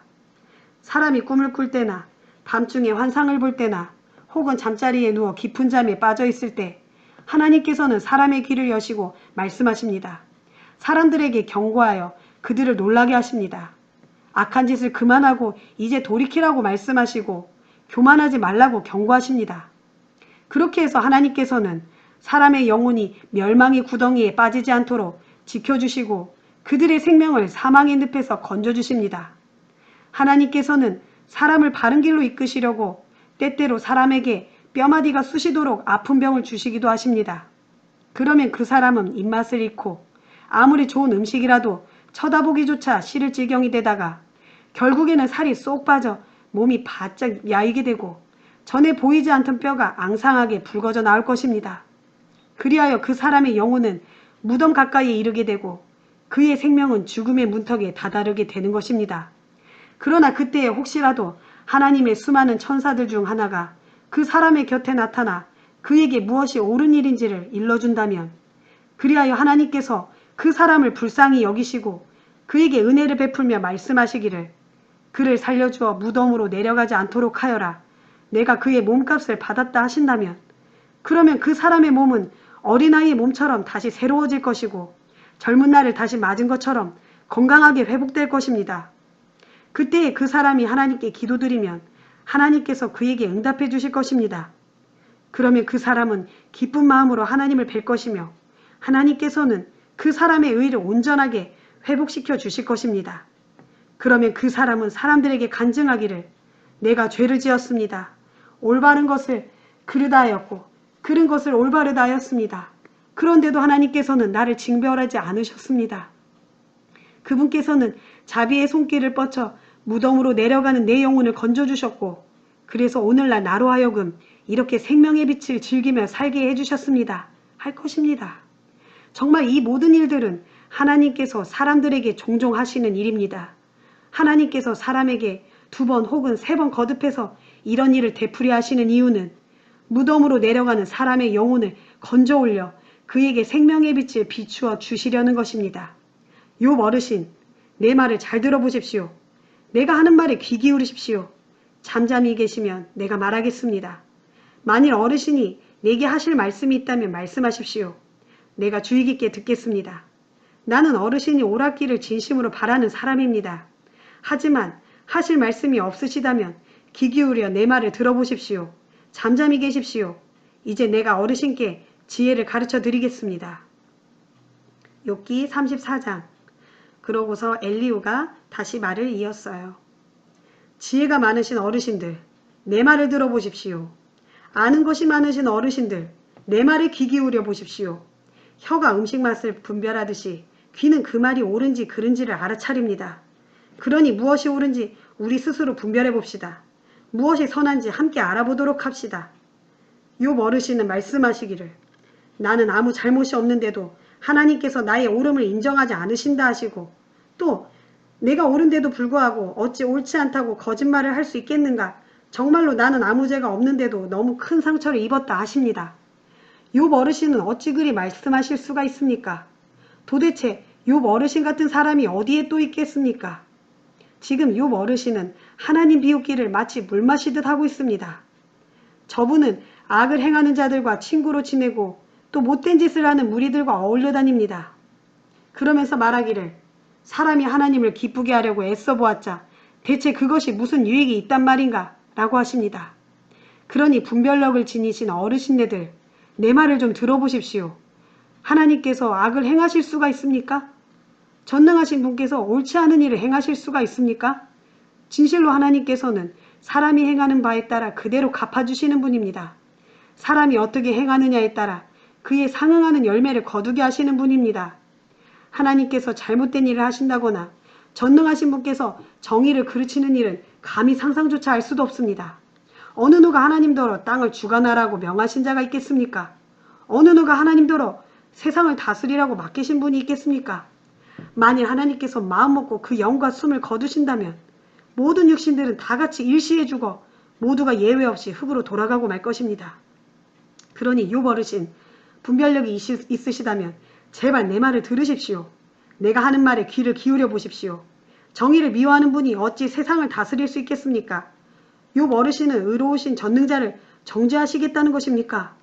사람이 꿈을 꿀 때나 밤중에 환상을 볼 때나 혹은 잠자리에 누워 깊은 잠에 빠져 있을 때 하나님께서는 사람의 귀를 여시고 말씀하십니다. 사람들에게 경고하여 그들을 놀라게 하십니다. 악한 짓을 그만하고 이제 돌이키라고 말씀하시고 교만하지 말라고 경고하십니다. 그렇게 해서 하나님께서는 사람의 영혼이 멸망의 구덩이에 빠지지 않도록 지켜주시고 그들의 생명을 사망의 늪에서 건져주십니다. 하나님께서는 사람을 바른 길로 이끄시려고 때때로 사람에게 뼈마디가 쑤시도록 아픈 병을 주시기도 하십니다. 그러면 그 사람은 입맛을 잃고 아무리 좋은 음식이라도 쳐다보기조차 싫을 지경이 되다가 결국에는 살이 쏙 빠져 몸이 바짝 야이게 되고 전에 보이지 않던 뼈가 앙상하게 붉어져 나올 것입니다. 그리하여 그 사람의 영혼은 무덤 가까이에 이르게 되고 그의 생명은 죽음의 문턱에 다다르게 되는 것입니다. 그러나 그때에 혹시라도 하나님의 수많은 천사들 중 하나가 그 사람의 곁에 나타나 그에게 무엇이 옳은 일인지를 일러준다면 그리하여 하나님께서 그 사람을 불쌍히 여기시고 그에게 은혜를 베풀며 말씀하시기를 그를 살려주어 무덤으로 내려가지 않도록 하여라. 내가 그의 몸값을 받았다 하신다면 그러면 그 사람의 몸은 어린아이의 몸처럼 다시 새로워질 것이고 젊은 날을 다시 맞은 것처럼 건강하게 회복될 것입니다. 그때에 그 사람이 하나님께 기도드리면 하나님께서 그에게 응답해 주실 것입니다. 그러면 그 사람은 기쁜 마음으로 하나님을 뵐 것이며 하나님께서는 그 사람의 의를 온전하게 회복시켜 주실 것입니다. 그러면 그 사람은 사람들에게 간증하기를 내가 죄를 지었습니다. 올바른 것을 그르다 하였고 그른 것을 올바르다 하였습니다. 그런데도 하나님께서는 나를 징벌하지 않으셨습니다. 그분께서는 자비의 손길을 뻗쳐 무덤으로 내려가는 내 영혼을 건져주셨고 그래서 오늘날 나로 하여금 이렇게 생명의 빛을 즐기며 살게 해주셨습니다. 할 것입니다. 정말 이 모든 일들은 하나님께서 사람들에게 종종 하시는 일입니다. 하나님께서 사람에게 2번 혹은 3번 거듭해서 이런 일을 되풀이 하시는 이유는 무덤으로 내려가는 사람의 영혼을 건져 올려 그에게 생명의 빛을 비추어 주시려는 것입니다. 욥 어르신, 내 말을 잘 들어보십시오. 내가 하는 말에 귀 기울이십시오. 잠잠히 계시면 내가 말하겠습니다. 만일 어르신이 내게 하실 말씀이 있다면 말씀하십시오. 내가 주의 깊게 듣겠습니다. 나는 어르신이 옳았기를 진심으로 바라는 사람입니다. 하지만 하실 말씀이 없으시다면 귀 기울여 내 말을 들어보십시오. 잠잠히 계십시오. 이제 내가 어르신께 지혜를 가르쳐 드리겠습니다. 욥기 34장. 그러고서 엘리후가 다시 말을 이었어요. 지혜가 많으신 어르신들, 내 말을 들어보십시오. 아는 것이 많으신 어르신들, 내 말에 귀 기울여 보십시오. 혀가 음식 맛을 분별하듯이 귀는 그 말이 옳은지 그른지를 알아차립니다. 그러니 무엇이 옳은지 우리 스스로 분별해 봅시다. 무엇이 선한지 함께 알아보도록 합시다. 욥 어르신은 말씀하시기를 나는 아무 잘못이 없는데도 하나님께서 나의 옳음을 인정하지 않으신다 하시고 또 내가 옳은데도 불구하고 어찌 옳지 않다고 거짓말을 할 수 있겠는가? 정말로 나는 아무 죄가 없는데도 너무 큰 상처를 입었다 하십니다. 욥 어르신은 어찌 그리 말씀하실 수가 있습니까? 도대체 욥 어르신 같은 사람이 어디에 또 있겠습니까? 지금 욥 어르신은 하나님 비웃기를 마치 물 마시듯 하고 있습니다. 저분은 악을 행하는 자들과 친구로 지내고 또 못된 짓을 하는 무리들과 어울려 다닙니다. 그러면서 말하기를 사람이 하나님을 기쁘게 하려고 애써 보았자 대체 그것이 무슨 유익이 있단 말인가? 라고 하십니다. 그러니 분별력을 지니신 어르신네들, 내 말을 좀 들어보십시오. 하나님께서 악을 행하실 수가 있습니까? 전능하신 분께서 옳지 않은 일을 행하실 수가 있습니까? 진실로 하나님께서는 사람이 행하는 바에 따라 그대로 갚아주시는 분입니다. 사람이 어떻게 행하느냐에 따라 그에 상응하는 열매를 거두게 하시는 분입니다. 하나님께서 잘못된 일을 하신다거나 전능하신 분께서 정의를 그르치는 일은 감히 상상조차 할 수도 없습니다. 어느 누가 하나님더러 땅을 주관하라고 명하신 자가 있겠습니까? 어느 누가 하나님더러 세상을 다스리라고 맡기신 분이 있겠습니까? 만일 하나님께서 마음먹고 그 영과 숨을 거두신다면 모든 육신들은 다 같이 일시에 죽어 모두가 예외 없이 흙으로 돌아가고 말 것입니다. 그러니 욥 어르신, 분별력이 있으시다면 제발 내 말을 들으십시오. 내가 하는 말에 귀를 기울여 보십시오. 정의를 미워하는 분이 어찌 세상을 다스릴 수 있겠습니까? 욥 어르신은 의로우신 전능자를 정죄하시겠다는 것입니까?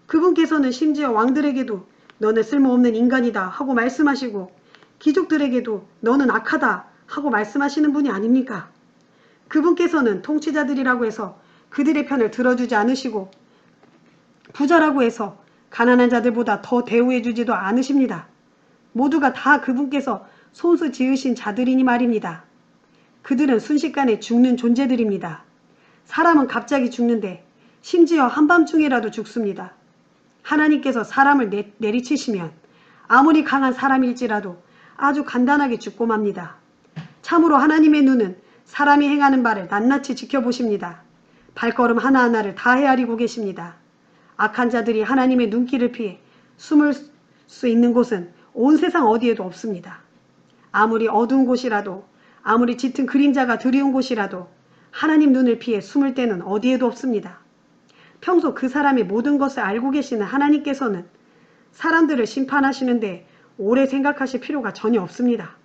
그분께서는 심지어 왕들에게도 너는 쓸모없는 인간이다 하고 말씀하시고 귀족들에게도 너는 악하다 하고 말씀하시는 분이 아닙니까? 그분께서는 통치자들이라고 해서 그들의 편을 들어주지 않으시고 부자라고 해서 가난한 자들보다 더 대우해주지도 않으십니다. 모두가 다 그분께서 손수 지으신 자들이니 말입니다. 그들은 순식간에 죽는 존재들입니다. 사람은 갑자기 죽는데 심지어 한밤중에라도 죽습니다. 하나님께서 사람을 내리치시면 아무리 강한 사람일지라도 아주 간단하게 죽고 맙니다. 참으로 하나님의 눈은 사람이 행하는 바를 낱낱이 지켜보십니다. 발걸음 하나하나를 다 헤아리고 계십니다. 악한 자들이 하나님의 눈길을 피해 숨을 수 있는 곳은 온 세상 어디에도 없습니다. 아무리 어두운 곳이라도, 아무리 짙은 그림자가 드리운 곳이라도 하나님 눈을 피해 숨을 데는 어디에도 없습니다. 평소 그 사람의 모든 것을 알고 계시는 하나님께서는 사람들을 심판하시는데 오래 생각하실 필요가 전혀 없습니다.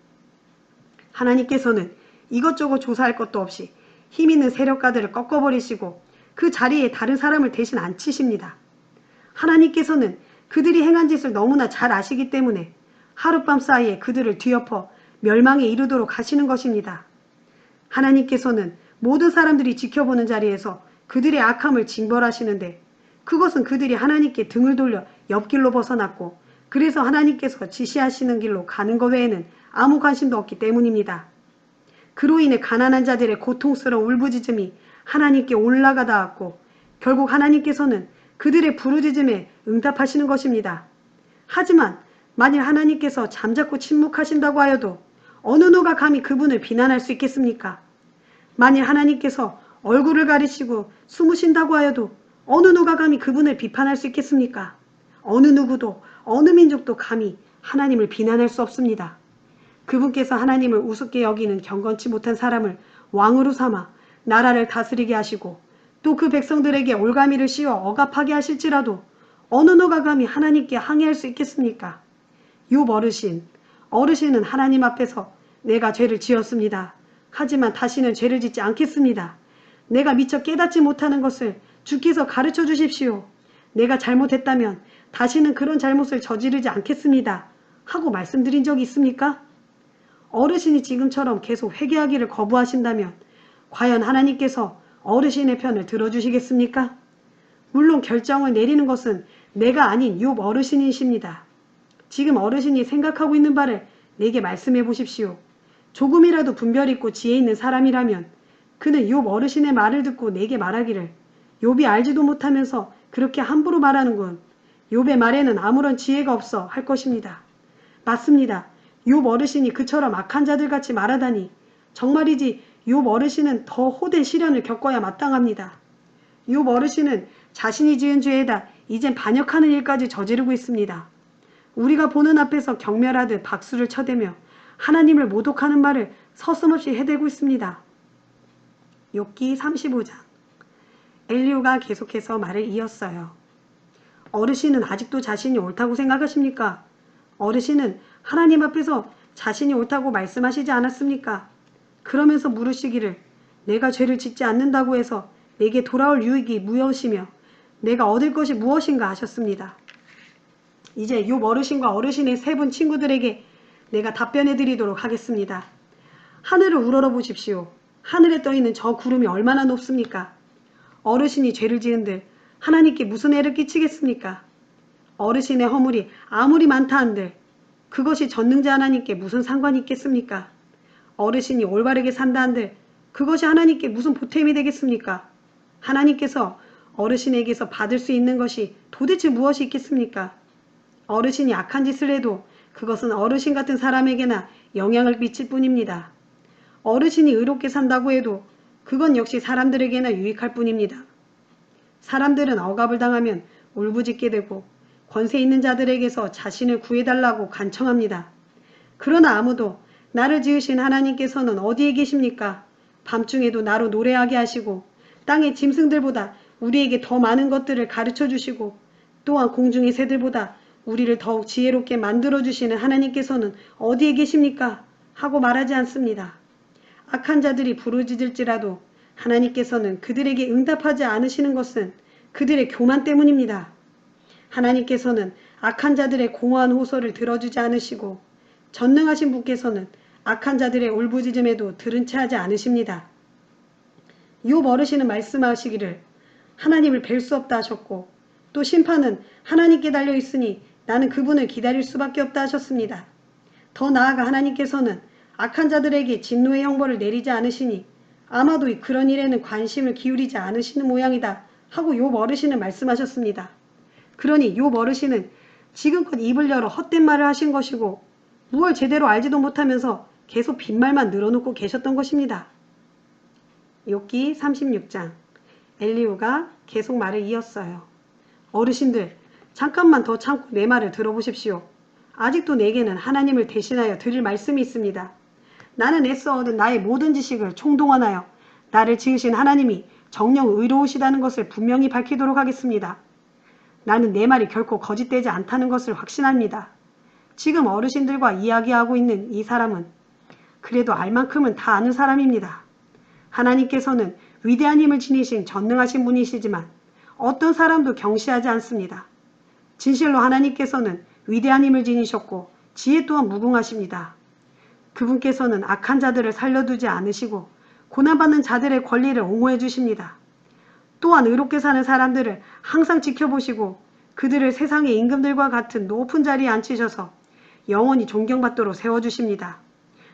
하나님께서는 이것저것 조사할 것도 없이 힘 있는 세력가들을 꺾어버리시고 그 자리에 다른 사람을 대신 앉히십니다. 하나님께서는 그들이 행한 짓을 너무나 잘 아시기 때문에 하룻밤 사이에 그들을 뒤엎어 멸망에 이르도록 하시는 것입니다. 하나님께서는 모든 사람들이 지켜보는 자리에서 그들의 악함을 징벌하시는데 그것은 그들이 하나님께 등을 돌려 옆길로 벗어났고 그래서 하나님께서 지시하시는 길로 가는 것 외에는 아무 관심도 없기 때문입니다. 그로 인해 가난한 자들의 고통스러운 울부짖음이 하나님께 올라가 닿았고 결국 하나님께서는 그들의 부르짖음에 응답하시는 것입니다. 하지만 만일 하나님께서 잠자코 침묵하신다고 하여도 어느 누가 감히 그분을 비난할 수 있겠습니까? 만일 하나님께서 얼굴을 가리시고 숨으신다고 하여도 어느 누가 감히 그분을 비판할 수 있겠습니까? 어느 누구도 어느 민족도 감히 하나님을 비난할 수 없습니다. 그분께서 하나님을 우습게 여기는 경건치 못한 사람을 왕으로 삼아 나라를 다스리게 하시고 또 그 백성들에게 올가미를 씌워 억압하게 하실지라도 어느 누가 감히 하나님께 항의할 수 있겠습니까? 욥 어르신은 하나님 앞에서 내가 죄를 지었습니다. 하지만 다시는 죄를 짓지 않겠습니다. 내가 미처 깨닫지 못하는 것을 주께서 가르쳐 주십시오. 내가 잘못했다면 다시는 그런 잘못을 저지르지 않겠습니다. 하고 말씀드린 적이 있습니까? 어르신이 지금처럼 계속 회개하기를 거부하신다면 과연 하나님께서 어르신의 편을 들어주시겠습니까? 물론 결정을 내리는 것은 내가 아닌 욥 어르신이십니다. 지금 어르신이 생각하고 있는 바를 내게 말씀해 보십시오. 조금이라도 분별 있고 지혜 있는 사람이라면 그는 욥 어르신의 말을 듣고 내게 말하기를 욥이 알지도 못하면서 그렇게 함부로 말하는군. 욥의 말에는 아무런 지혜가 없어 할 것입니다. 맞습니다. 욥 어르신이 그처럼 악한 자들같이 말하다니 정말이지 욥 어르신은 더 호된 시련을 겪어야 마땅합니다. 욥 어르신은 자신이 지은 죄에다 이젠 반역하는 일까지 저지르고 있습니다. 우리가 보는 앞에서 경멸하듯 박수를 쳐대며 하나님을 모독하는 말을 서슴없이 해대고 있습니다. 욥기 35장. 엘리후가 계속해서 말을 이었어요. 어르신은 아직도 자신이 옳다고 생각하십니까? 어르신은 하나님 앞에서 자신이 옳다고 말씀하시지 않았습니까? 그러면서 물으시기를 내가 죄를 짓지 않는다고 해서 내게 돌아올 유익이 무엇이며 내가 얻을 것이 무엇인가 하셨습니다. 이제 욥 어르신과 어르신의 세 분 친구들에게 내가 답변해 드리도록 하겠습니다. 하늘을 우러러 보십시오. 하늘에 떠있는 저 구름이 얼마나 높습니까? 어르신이 죄를 지은들 하나님께 무슨 애를 끼치겠습니까? 어르신의 허물이 아무리 많다 한들 그것이 전능자 하나님께 무슨 상관이 있겠습니까? 어르신이 올바르게 산다 한들 그것이 하나님께 무슨 보탬이 되겠습니까? 하나님께서 어르신에게서 받을 수 있는 것이 도대체 무엇이 있겠습니까? 어르신이 악한 짓을 해도 그것은 어르신 같은 사람에게나 영향을 미칠 뿐입니다. 어르신이 의롭게 산다고 해도 그건 역시 사람들에게나 유익할 뿐입니다. 사람들은 억압을 당하면 울부짖게 되고 권세 있는 자들에게서 자신을 구해달라고 간청합니다. 그러나 아무도 나를 지으신 하나님께서는 어디에 계십니까? 밤중에도 나로 노래하게 하시고 땅의 짐승들보다 우리에게 더 많은 것들을 가르쳐 주시고 또한 공중의 새들보다 우리를 더욱 지혜롭게 만들어 주시는 하나님께서는 어디에 계십니까? 하고 말하지 않습니다. 악한 자들이 부르짖을지라도 하나님께서는 그들에게 응답하지 않으시는 것은 그들의 교만 때문입니다. 하나님께서는 악한 자들의 공허한 호소를 들어주지 않으시고 전능하신 분께서는 악한 자들의 울부짖음에도 들은 채 하지 않으십니다. 욥 어르신은 말씀하시기를 하나님을 뵐 수 없다 하셨고 또 심판은 하나님께 달려 있으니 나는 그분을 기다릴 수밖에 없다 하셨습니다. 더 나아가 하나님께서는 악한 자들에게 진노의 형벌을 내리지 않으시니 아마도 그런 일에는 관심을 기울이지 않으시는 모양이다 하고 욥 어르신은 말씀하셨습니다. 그러니 욥 어르신은 지금껏 입을 열어 헛된 말을 하신 것이고 무얼 제대로 알지도 못하면서 계속 빈말만 늘어놓고 계셨던 것입니다. 욥기 36장. 엘리후가 계속 말을 이었어요. 어르신들, 잠깐만 더 참고 내 말을 들어보십시오. 아직도 내게는 하나님을 대신하여 드릴 말씀이 있습니다. 나는 애써 얻은 나의 모든 지식을 총동원하여 나를 지으신 하나님이 정녕 의로우시다는 것을 분명히 밝히도록 하겠습니다. 나는 내 말이 결코 거짓되지 않다는 것을 확신합니다. 지금 어르신들과 이야기하고 있는 이 사람은 그래도 알 만큼은 다 아는 사람입니다. 하나님께서는 위대한 힘을 지니신 전능하신 분이시지만 어떤 사람도 경시하지 않습니다. 진실로 하나님께서는 위대한 힘을 지니셨고 지혜 또한 무궁하십니다. 그분께서는 악한 자들을 살려두지 않으시고 고난받는 자들의 권리를 옹호해 주십니다. 또한 의롭게 사는 사람들을 항상 지켜보시고 그들을 세상의 임금들과 같은 높은 자리에 앉히셔서 영원히 존경받도록 세워주십니다.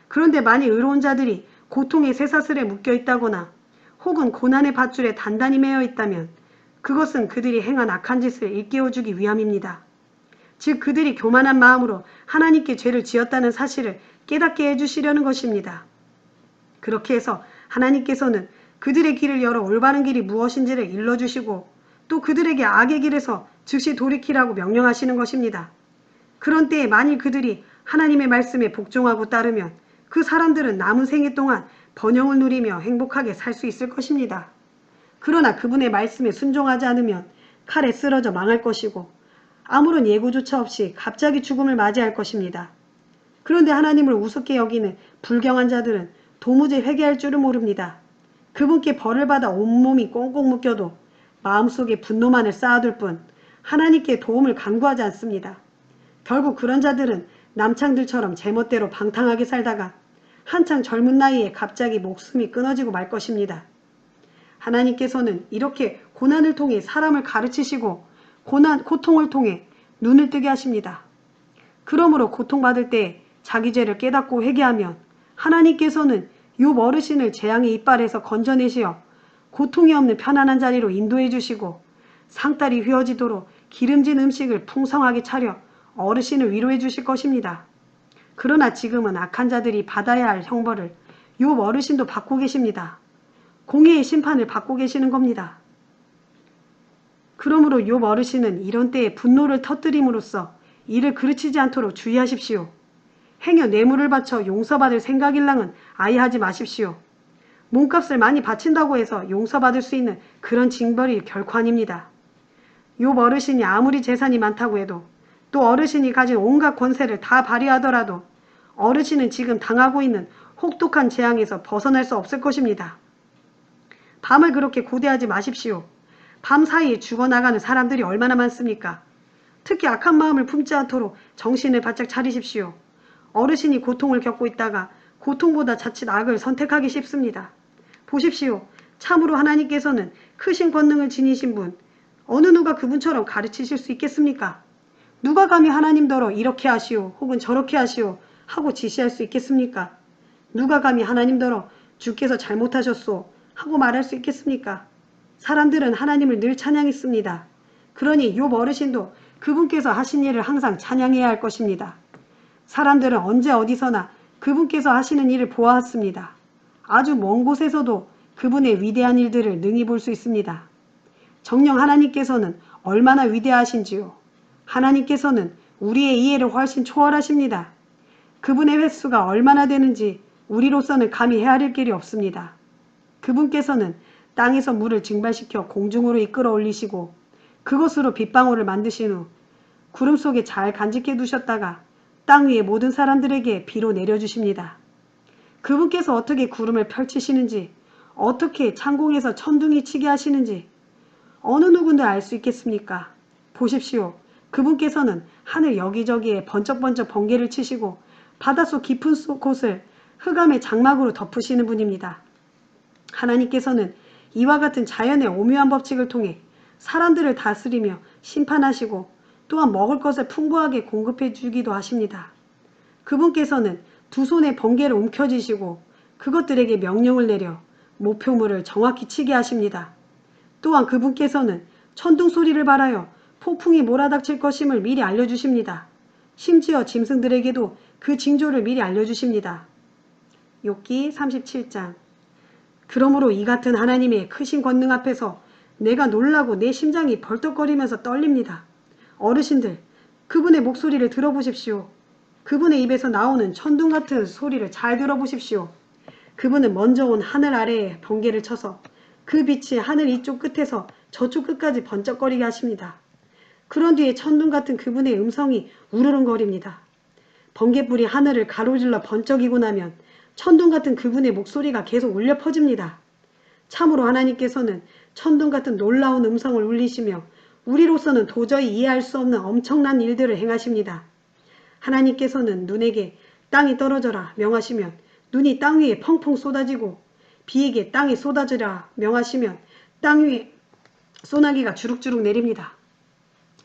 그런데 만일 의로운 자들이 고통의 쇠사슬에 묶여 있다거나 혹은 고난의 밧줄에 단단히 매여 있다면 그것은 그들이 행한 악한 짓을 일깨워주기 위함입니다. 즉 그들이 교만한 마음으로 하나님께 죄를 지었다는 사실을 깨닫게 해주시려는 것입니다. 그렇게 해서 하나님께서는 그들의 길을 열어 올바른 길이 무엇인지를 일러주시고 또 그들에게 악의 길에서 즉시 돌이키라고 명령하시는 것입니다. 그런 때에 만일 그들이 하나님의 말씀에 복종하고 따르면 그 사람들은 남은 생애 동안 번영을 누리며 행복하게 살 수 있을 것입니다. 그러나 그분의 말씀에 순종하지 않으면 칼에 쓰러져 망할 것이고 아무런 예고조차 없이 갑자기 죽음을 맞이할 것입니다. 그런데 하나님을 우습게 여기는 불경한 자들은 도무지 회개할 줄을 모릅니다. 그분께 벌을 받아 온몸이 꽁꽁 묶여도 마음속에 분노만을 쌓아둘 뿐 하나님께 도움을 간구하지 않습니다. 결국 그런 자들은 남창들처럼 제멋대로 방탕하게 살다가 한창 젊은 나이에 갑자기 목숨이 끊어지고 말 것입니다. 하나님께서는 이렇게 고난을 통해 사람을 가르치시고 고통을 통해 눈을 뜨게 하십니다. 그러므로 고통받을 때 자기 죄를 깨닫고 회개하면 하나님께서는 욥 어르신을 재앙의 이빨에서 건져내시어 고통이 없는 편안한 자리로 인도해 주시고 상다리 휘어지도록 기름진 음식을 풍성하게 차려 어르신을 위로해 주실 것입니다. 그러나 지금은 악한 자들이 받아야 할 형벌을 욥 어르신도 받고 계십니다. 공의의 심판을 받고 계시는 겁니다. 그러므로 욥 어르신은 이런 때에 분노를 터뜨림으로써 이를 그르치지 않도록 주의하십시오. 행여 뇌물을 바쳐 용서받을 생각일랑은 아예 하지 마십시오. 몸값을 많이 바친다고 해서 용서받을 수 있는 그런 징벌이 결코 아닙니다. 욥 어르신이 아무리 재산이 많다고 해도 또 어르신이 가진 온갖 권세를 다 발휘하더라도 어르신은 지금 당하고 있는 혹독한 재앙에서 벗어날 수 없을 것입니다. 밤을 그렇게 고대하지 마십시오. 밤 사이에 죽어나가는 사람들이 얼마나 많습니까? 특히 악한 마음을 품지 않도록 정신을 바짝 차리십시오. 어르신이 고통을 겪고 있다가 고통보다 자칫 악을 선택하기 쉽습니다. 보십시오. 참으로 하나님께서는 크신 권능을 지니신 분, 어느 누가 그분처럼 가르치실 수 있겠습니까? 누가 감히 하나님더러 이렇게 하시오 혹은 저렇게 하시오 하고 지시할 수 있겠습니까? 누가 감히 하나님더러 주께서 잘못하셨소 하고 말할 수 있겠습니까? 사람들은 하나님을 늘 찬양했습니다. 그러니 욥 어르신도 그분께서 하신 일을 항상 찬양해야 할 것입니다. 사람들은 언제 어디서나 그분께서 하시는 일을 보아왔습니다. 아주 먼 곳에서도 그분의 위대한 일들을 능히 볼 수 있습니다. 정녕 하나님께서는 얼마나 위대하신지요. 하나님께서는 우리의 이해를 훨씬 초월하십니다. 그분의 횟수가 얼마나 되는지 우리로서는 감히 헤아릴 길이 없습니다. 그분께서는 땅에서 물을 증발시켜 공중으로 이끌어 올리시고 그것으로 빗방울을 만드신 후 구름 속에 잘 간직해 두셨다가 땅 위의 모든 사람들에게 비로 내려주십니다. 그분께서 어떻게 구름을 펼치시는지 어떻게 창공에서 천둥이 치게 하시는지 어느 누구나 알 수 있겠습니까? 보십시오. 그분께서는 하늘 여기저기에 번쩍번쩍 번개를 치시고 바닷속 깊은 곳을 흑암의 장막으로 덮으시는 분입니다. 하나님께서는 이와 같은 자연의 오묘한 법칙을 통해 사람들을 다스리며 심판하시고 또한 먹을 것을 풍부하게 공급해 주기도 하십니다. 그분께서는 두 손에 번개를 움켜쥐시고 그것들에게 명령을 내려 목표물을 정확히 치게 하십니다. 또한 그분께서는 천둥 소리를 발하여 폭풍이 몰아닥칠 것임을 미리 알려주십니다. 심지어 짐승들에게도 그 징조를 미리 알려주십니다. 욥기 37장. 그러므로 이 같은 하나님의 크신 권능 앞에서 내가 놀라고 내 심장이 벌떡거리면서 떨립니다. 어르신들, 그분의 목소리를 들어보십시오. 그분의 입에서 나오는 천둥 같은 소리를 잘 들어보십시오. 그분은 먼저 온 하늘 아래에 번개를 쳐서 그 빛이 하늘 이쪽 끝에서 저쪽 끝까지 번쩍거리게 하십니다. 그런 뒤에 천둥 같은 그분의 음성이 우르릉거립니다. 번개불이 하늘을 가로질러 번쩍이고 나면 천둥 같은 그분의 목소리가 계속 울려 퍼집니다. 참으로 하나님께서는 천둥 같은 놀라운 음성을 울리시며 우리로서는 도저히 이해할 수 없는 엄청난 일들을 행하십니다. 하나님께서는 눈에게 땅이 떨어져라 명하시면 눈이 땅 위에 펑펑 쏟아지고 비에게 땅이 쏟아지라 명하시면 땅 위에 소나기가 주룩주룩 내립니다.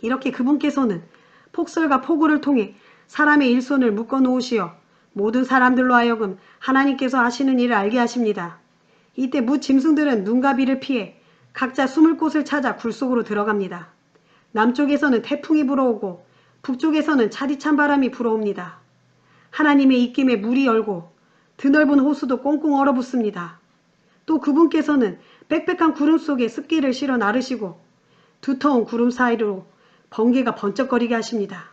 이렇게 그분께서는 폭설과 폭우를 통해 사람의 일손을 묶어 놓으시어 모든 사람들로 하여금 하나님께서 하시는 일을 알게 하십니다. 이때 무 짐승들은 눈과 비를 피해 각자 숨을 곳을 찾아 굴 속으로 들어갑니다. 남쪽에서는 태풍이 불어오고 북쪽에서는 차디찬 바람이 불어옵니다. 하나님의 입김에 물이 열고 드넓은 호수도 꽁꽁 얼어붙습니다. 또 그분께서는 빽빽한 구름 속에 습기를 실어 나르시고 두터운 구름 사이로 번개가 번쩍거리게 하십니다.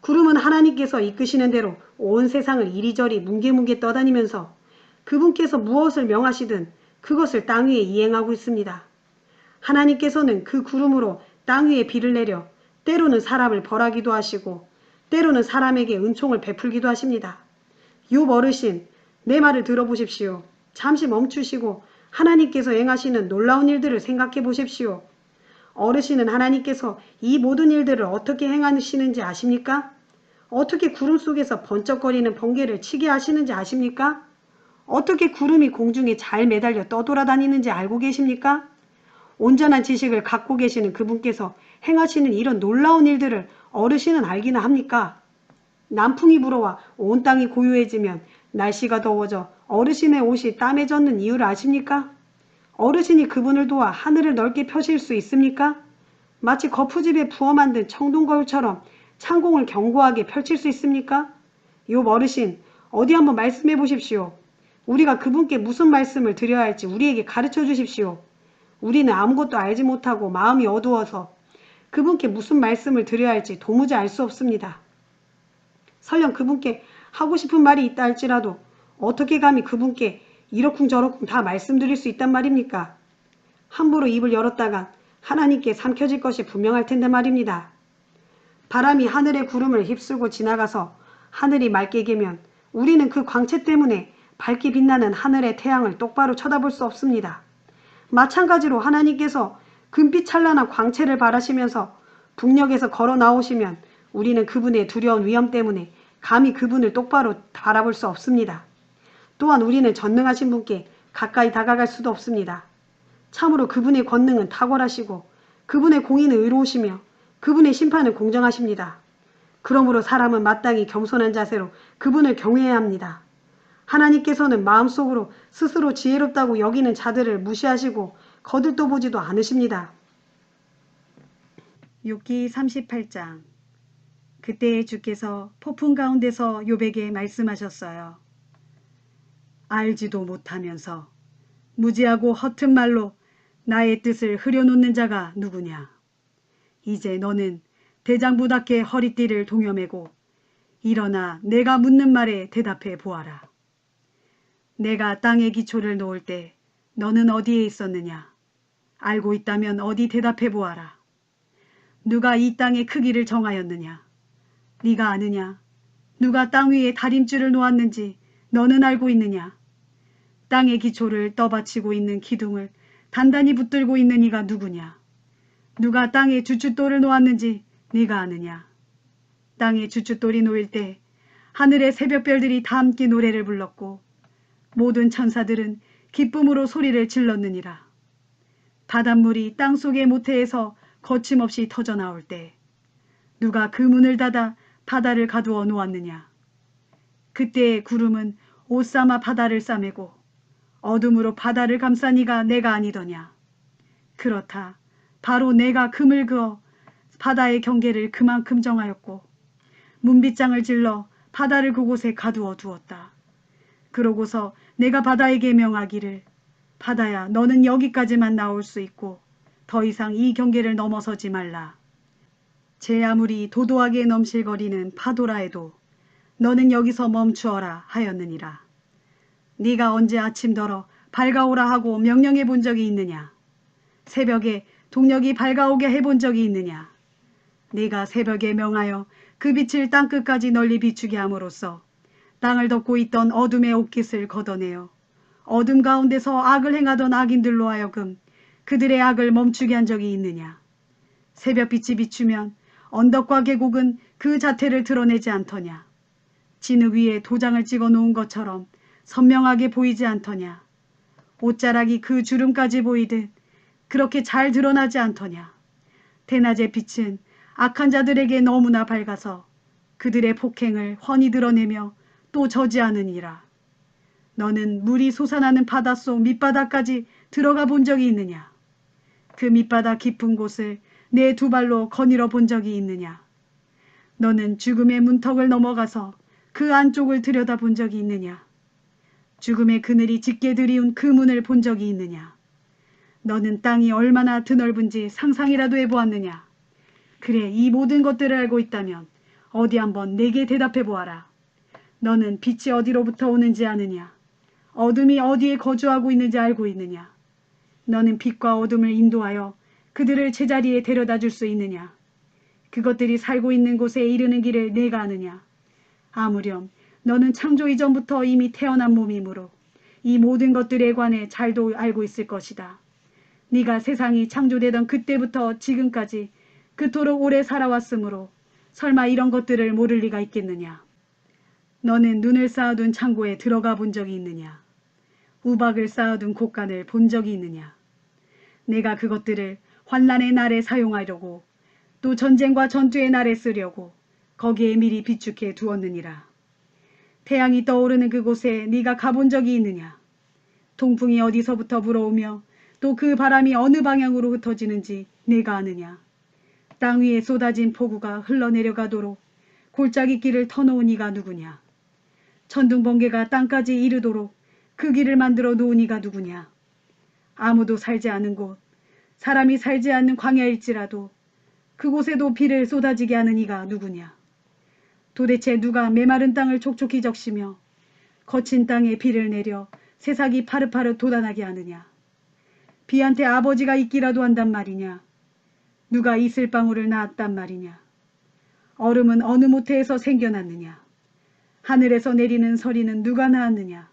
구름은 하나님께서 이끄시는 대로 온 세상을 이리저리 뭉게뭉게 떠다니면서 그분께서 무엇을 명하시든 그것을 땅 위에 이행하고 있습니다. 하나님께서는 그 구름으로 땅 위에 비를 내려 때로는 사람을 벌하기도 하시고 때로는 사람에게 은총을 베풀기도 하십니다. 욥 어르신, 내 말을 들어보십시오. 잠시 멈추시고 하나님께서 행하시는 놀라운 일들을 생각해 보십시오. 어르신은 하나님께서 이 모든 일들을 어떻게 행하시는지 아십니까? 어떻게 구름 속에서 번쩍거리는 번개를 치게 하시는지 아십니까? 어떻게 구름이 공중에 잘 매달려 떠돌아다니는지 알고 계십니까? 온전한 지식을 갖고 계시는 그분께서 행하시는 이런 놀라운 일들을 어르신은 알기나 합니까? 남풍이 불어와 온 땅이 고요해지면 날씨가 더워져 어르신의 옷이 땀에 젖는 이유를 아십니까? 어르신이 그분을 도와 하늘을 넓게 펴실 수 있습니까? 마치 거푸집에 부어 만든 청동거울처럼 창공을 견고하게 펼칠 수 있습니까? 욥 어르신, 어디 한번 말씀해 보십시오. 우리가 그분께 무슨 말씀을 드려야 할지 우리에게 가르쳐 주십시오. 우리는 아무것도 알지 못하고 마음이 어두워서 그분께 무슨 말씀을 드려야 할지 도무지 알 수 없습니다. 설령 그분께 하고 싶은 말이 있다 할지라도 어떻게 감히 그분께 이러쿵저러쿵 다 말씀드릴 수 있단 말입니까? 함부로 입을 열었다간 하나님께 삼켜질 것이 분명할 텐데 말입니다. 바람이 하늘의 구름을 휩쓸고 지나가서 하늘이 맑게 개면 우리는 그 광채 때문에 밝게 빛나는 하늘의 태양을 똑바로 쳐다볼 수 없습니다. 마찬가지로 하나님께서 금빛 찬란한 광채를 바라시면서 북녘에서 걸어 나오시면 우리는 그분의 두려운 위엄 때문에 감히 그분을 똑바로 바라볼 수 없습니다. 또한 우리는 전능하신 분께 가까이 다가갈 수도 없습니다. 참으로 그분의 권능은 탁월하시고 그분의 공의는 의로우시며 그분의 심판은 공정하십니다. 그러므로 사람은 마땅히 겸손한 자세로 그분을 경외해야 합니다. 하나님께서는 마음속으로 스스로 지혜롭다고 여기는 자들을 무시하시고 거들떠보지도 않으십니다. 욥기 38장. 그때 주께서 폭풍 가운데서 욥에게 말씀하셨어요. 알지도 못하면서 무지하고 허튼 말로 나의 뜻을 흐려놓는 자가 누구냐. 이제 너는 대장부답게 허리띠를 동여매고 일어나 내가 묻는 말에 대답해 보아라. 내가 땅에 기초를 놓을 때 너는 어디에 있었느냐? 알고 있다면 어디 대답해 보아라. 누가 이 땅의 크기를 정하였느냐? 네가 아느냐? 누가 땅 위에 다림줄을 놓았는지 너는 알고 있느냐? 땅의 기초를 떠받치고 있는 기둥을 단단히 붙들고 있는 이가 누구냐? 누가 땅에 주춧돌을 놓았는지 네가 아느냐? 땅에 주춧돌이 놓일 때 하늘의 새벽별들이 다 함께 노래를 불렀고 모든 천사들은 기쁨으로 소리를 질렀느니라. 바닷물이 땅속의 모태에서 거침없이 터져나올 때 누가 그 문을 닫아 바다를 가두어 놓았느냐. 그때의 구름은 옷 삼아 바다를 싸매고 어둠으로 바다를 감싸니가 내가 아니더냐. 그렇다. 바로 내가 금을 그어 바다의 경계를 그만큼 정하였고 문빗장을 질러 바다를 그곳에 가두어 두었다. 그러고서 내가 바다에게 명하기를 바다야 너는 여기까지만 나올 수 있고 더 이상 이 경계를 넘어서지 말라. 제 아무리 도도하게 넘실거리는 파도라 해도 너는 여기서 멈추어라 하였느니라. 네가 언제 아침더러 밝아오라 하고 명령해 본 적이 있느냐? 새벽에 동력이 밝아오게 해본 적이 있느냐? 네가 새벽에 명하여 그 빛을 땅끝까지 널리 비추게 함으로써 땅을 덮고 있던 어둠의 옷깃을 걷어내어 어둠 가운데서 악을 행하던 악인들로 하여금 그들의 악을 멈추게 한 적이 있느냐? 새벽빛이 비추면 언덕과 계곡은 그 자태를 드러내지 않더냐? 진흙 위에 도장을 찍어 놓은 것처럼 선명하게 보이지 않더냐? 옷자락이 그 주름까지 보이듯 그렇게 잘 드러나지 않더냐? 대낮의 빛은 악한 자들에게 너무나 밝아서 그들의 폭행을 훤히 드러내며 또 저지하느니라. 너는 물이 솟아나는 바닷속 밑바닥까지 들어가 본 적이 있느냐? 그 밑바닥 깊은 곳을 내 두 발로 거닐어 본 적이 있느냐? 너는 죽음의 문턱을 넘어가서 그 안쪽을 들여다 본 적이 있느냐? 죽음의 그늘이 짙게 들이운 그 문을 본 적이 있느냐? 너는 땅이 얼마나 드넓은지 상상이라도 해보았느냐? 그래, 이 모든 것들을 알고 있다면 어디 한번 내게 대답해 보아라. 너는 빛이 어디로부터 오는지 아느냐? 어둠이 어디에 거주하고 있는지 알고 있느냐? 너는 빛과 어둠을 인도하여 그들을 제자리에 데려다 줄 수 있느냐? 그것들이 살고 있는 곳에 이르는 길을 내가 아느냐? 아무렴 너는 창조 이전부터 이미 태어난 몸이므로 이 모든 것들에 관해 잘도 알고 있을 것이다. 네가 세상이 창조되던 그때부터 지금까지 그토록 오래 살아왔으므로 설마 이런 것들을 모를 리가 있겠느냐? 너는 눈을 쌓아둔 창고에 들어가 본 적이 있느냐? 우박을 쌓아둔 곳간을 본 적이 있느냐? 내가 그것들을 환난의 날에 사용하려고 또 전쟁과 전투의 날에 쓰려고 거기에 미리 비축해 두었느니라. 태양이 떠오르는 그곳에 네가 가본 적이 있느냐? 동풍이 어디서부터 불어오며 또 그 바람이 어느 방향으로 흩어지는지 네가 아느냐? 땅 위에 쏟아진 폭우가 흘러내려가도록 골짜기 길을 터놓은 이가 누구냐? 천둥 번개가 땅까지 이르도록 그 길을 만들어 놓은 이가 누구냐? 아무도 살지 않은 곳, 사람이 살지 않는 광야일지라도 그곳에도 비를 쏟아지게 하는 이가 누구냐? 도대체 누가 메마른 땅을 촉촉히 적시며 거친 땅에 비를 내려 새싹이 파릇파릇 돋아나게 하느냐? 비한테 아버지가 있기라도 한단 말이냐? 누가 이슬방울을 낳았단 말이냐? 얼음은 어느 모태에서 생겨났느냐? 하늘에서 내리는 서리는 누가 낳았느냐?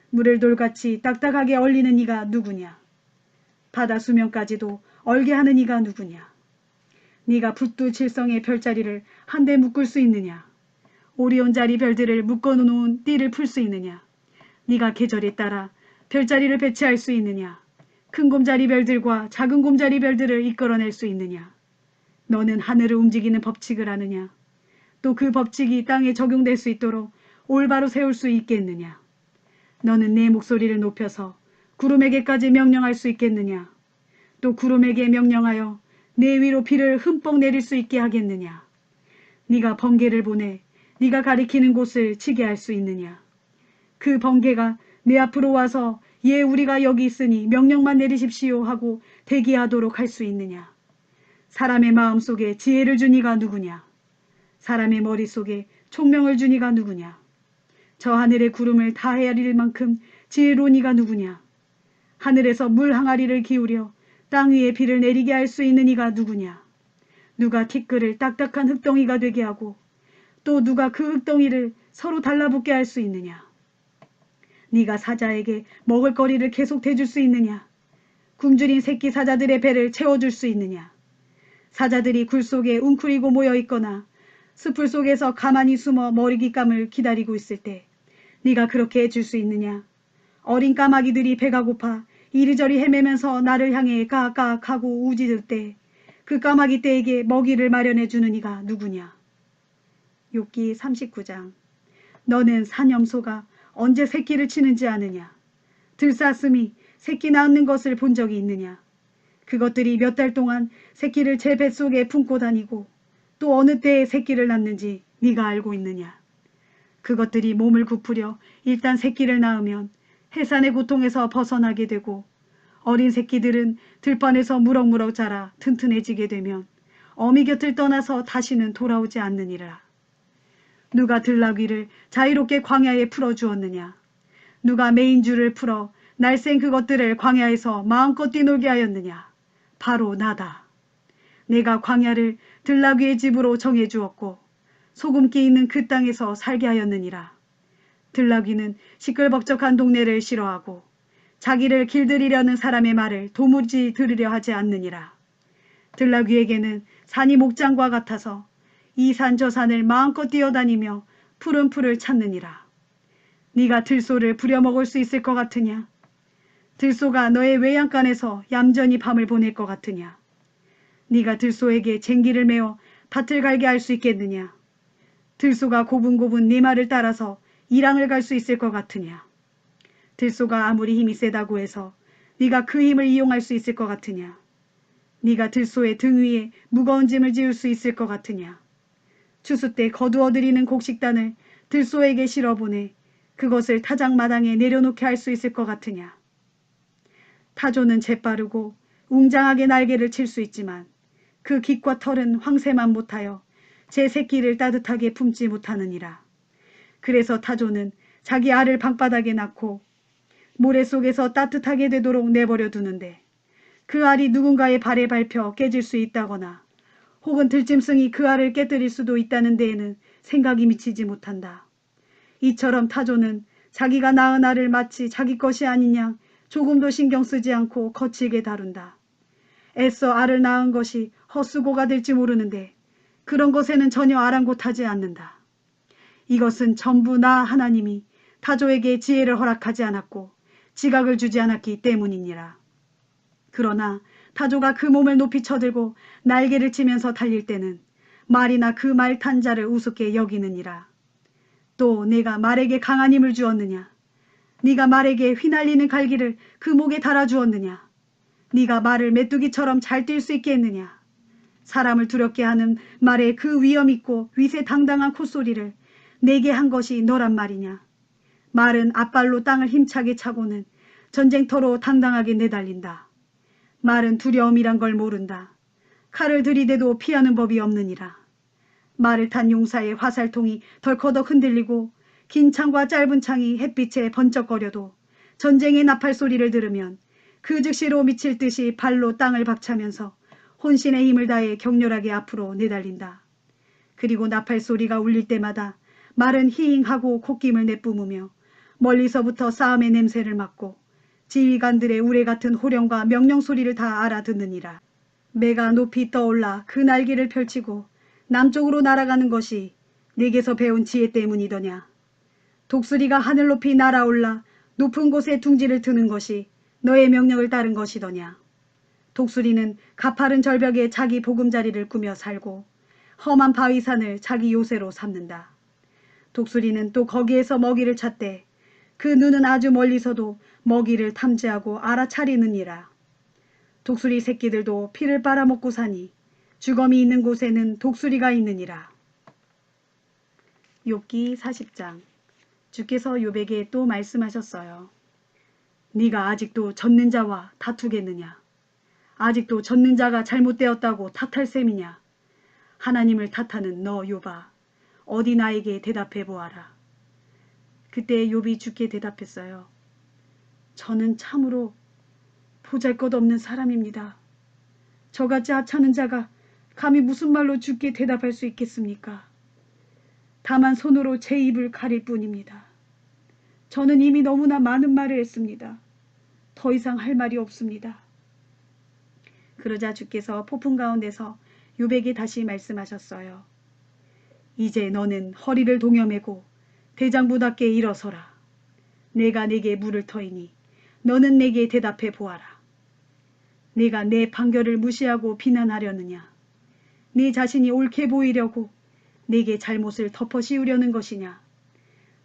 물을 돌같이 딱딱하게 얼리는 이가 누구냐? 바다 수면까지도 얼게 하는 이가 누구냐? 네가 북두칠성의 별자리를 한데 묶을 수 있느냐? 오리온자리 별들을 묶어놓은 띠를 풀 수 있느냐? 네가 계절에 따라 별자리를 배치할 수 있느냐? 큰 곰자리 별들과 작은 곰자리 별들을 이끌어낼 수 있느냐? 너는 하늘을 움직이는 법칙을 아느냐? 또 그 법칙이 땅에 적용될 수 있도록 올바로 세울 수 있겠느냐? 너는 내 목소리를 높여서 구름에게까지 명령할 수 있겠느냐? 또 구름에게 명령하여 내 위로 비를 흠뻑 내릴 수 있게 하겠느냐? 네가 번개를 보내 네가 가리키는 곳을 치게 할 수 있느냐? 그 번개가 내 앞으로 와서 예 우리가 여기 있으니 명령만 내리십시오 하고 대기하도록 할 수 있느냐? 사람의 마음속에 지혜를 준 이가 누구냐? 사람의 머릿속에 총명을 준 이가 누구냐? 저 하늘의 구름을 다 헤아릴 만큼 지혜로운 이가 누구냐? 하늘에서 물 항아리를 기울여 땅 위에 비를 내리게 할 수 있는 이가 누구냐? 누가 티끌을 딱딱한 흙덩이가 되게 하고 또 누가 그 흙덩이를 서로 달라붙게 할 수 있느냐? 네가 사자에게 먹을거리를 계속 대줄 수 있느냐? 굶주린 새끼 사자들의 배를 채워줄 수 있느냐? 사자들이 굴 속에 웅크리고 모여있거나 숲풀 속에서 가만히 숨어 머리깃감을 기다리고 있을 때 네가 그렇게 해줄 수 있느냐? 어린 까마귀들이 배가 고파 이리저리 헤매면서 나를 향해 까악까악 하고 우짖을 때 그 까마귀 떼에게 먹이를 마련해 주는 이가 누구냐? 욥기 39장. 너는 사념소가 언제 새끼를 치는지 아느냐? 들사슴이 새끼 낳는 것을 본 적이 있느냐? 그것들이 몇 달 동안 새끼를 제 뱃속에 품고 다니고 또 어느 때에 새끼를 낳는지 네가 알고 있느냐. 그것들이 몸을 굽으려 일단 새끼를 낳으면 해산의 고통에서 벗어나게 되고 어린 새끼들은 들판에서 무럭무럭 자라 튼튼해지게 되면 어미 곁을 떠나서 다시는 돌아오지 않느니라. 누가 들나귀를 자유롭게 광야에 풀어주었느냐. 누가 메인줄을 풀어 날쌘 그것들을 광야에서 마음껏 뛰놀게 하였느냐. 바로 나다. 내가 광야를 들나귀의 집으로 정해주었고 소금기 있는 그 땅에서 살게 하였느니라. 들나귀는 시끌벅적한 동네를 싫어하고 자기를 길들이려는 사람의 말을 도무지 들으려 하지 않느니라. 들나귀에게는 산이 목장과 같아서 이 산 저 산을 마음껏 뛰어다니며 푸른 풀을 찾느니라. 네가 들소를 부려먹을 수 있을 것 같으냐? 들소가 너의 외양간에서 얌전히 밤을 보낼 것 같으냐? 네가 들소에게 쟁기를 메어 밭을 갈게 할 수 있겠느냐? 들소가 고분고분 네 말을 따라서 일항을 갈 수 있을 것 같으냐? 들소가 아무리 힘이 세다고 해서 네가 그 힘을 이용할 수 있을 것 같으냐? 네가 들소의 등 위에 무거운 짐을 지을 수 있을 것 같으냐? 추수 때 거두어들이는 곡식단을 들소에게 실어보내 그것을 타작마당에 내려놓게 할 수 있을 것 같으냐? 타조는 재빠르고 웅장하게 날개를 칠 수 있지만 그 깃과 털은 황새만 못하여 제 새끼를 따뜻하게 품지 못하느니라. 그래서 타조는 자기 알을 방바닥에 낳고 모래 속에서 따뜻하게 되도록 내버려 두는데 그 알이 누군가의 발에 밟혀 깨질 수 있다거나 혹은 들짐승이 그 알을 깨뜨릴 수도 있다는 데에는 생각이 미치지 못한다. 이처럼 타조는 자기가 낳은 알을 마치 자기 것이 아니냐 조금도 신경 쓰지 않고 거칠게 다룬다. 애써 알을 낳은 것이 헛수고가 될지 모르는데 그런 것에는 전혀 아랑곳하지 않는다. 이것은 전부 나 하나님이 타조에게 지혜를 허락하지 않았고 지각을 주지 않았기 때문이니라. 그러나 타조가 그 몸을 높이 쳐들고 날개를 치면서 달릴 때는 말이나 그 말 탄 자를 우습게 여기느니라. 또 내가 말에게 강한 힘을 주었느냐? 네가 말에게 휘날리는 갈기를 그 목에 달아주었느냐? 네가 말을 메뚜기처럼 잘 뛸 수 있게 했느냐? 사람을 두렵게 하는 말에 그 위엄 있고 위세당당한 콧소리를 내게 한 것이 너란 말이냐? 말은 앞발로 땅을 힘차게 차고는 전쟁터로 당당하게 내달린다. 말은 두려움이란 걸 모른다. 칼을 들이대도 피하는 법이 없느니라. 말을 탄 용사의 화살통이 덜커덕 흔들리고 긴 창과 짧은 창이 햇빛에 번쩍거려도 전쟁의 나팔 소리를 들으면 그 즉시로 미칠 듯이 발로 땅을 박차면서 혼신의 힘을 다해 격렬하게 앞으로 내달린다. 그리고 나팔 소리가 울릴 때마다 말은 히잉하고 콧김을 내뿜으며 멀리서부터 싸움의 냄새를 맡고 지휘관들의 우레 같은 호령과 명령 소리를 다 알아듣느니라. 매가 높이 떠올라 그 날개를 펼치고 남쪽으로 날아가는 것이 네게서 배운 지혜 때문이더냐. 독수리가 하늘 높이 날아올라 높은 곳에 둥지를 트는 것이 너의 명령을 따른 것이더냐. 독수리는 가파른 절벽에 자기 보금자리를 꾸며 살고 험한 바위산을 자기 요새로 삼는다. 독수리는 또 거기에서 먹이를 찾되 그 눈은 아주 멀리서도 먹이를 탐지하고 알아차리느니라. 독수리 새끼들도 피를 빨아먹고 사니 주검이 있는 곳에는 독수리가 있느니라. 욥기 40장. 주께서 욥에게 또 말씀하셨어요. 네가 아직도 젖는 자와 다투겠느냐? 아직도 젖는 자가 잘못되었다고 탓할 셈이냐? 하나님을 탓하는 너 욥아, 어디 나에게 대답해 보아라. 그때 욥이 주께 대답했어요. 저는 참으로 보잘것없는 사람입니다. 저같이 하찮은 자가 감히 무슨 말로 주께 대답할 수 있겠습니까? 다만 손으로 제 입을 가릴 뿐입니다. 저는 이미 너무나 많은 말을 했습니다. 더 이상 할 말이 없습니다. 그러자 주께서 폭풍 가운데서 욥에게 다시 말씀하셨어요. 이제 너는 허리를 동여매고 대장부답게 일어서라. 내가 네게 물을 터이니 너는 내게 대답해 보아라. 네가 내 판결을 무시하고 비난하려느냐? 네 자신이 옳게 보이려고 네게 잘못을 덮어 씌우려는 것이냐?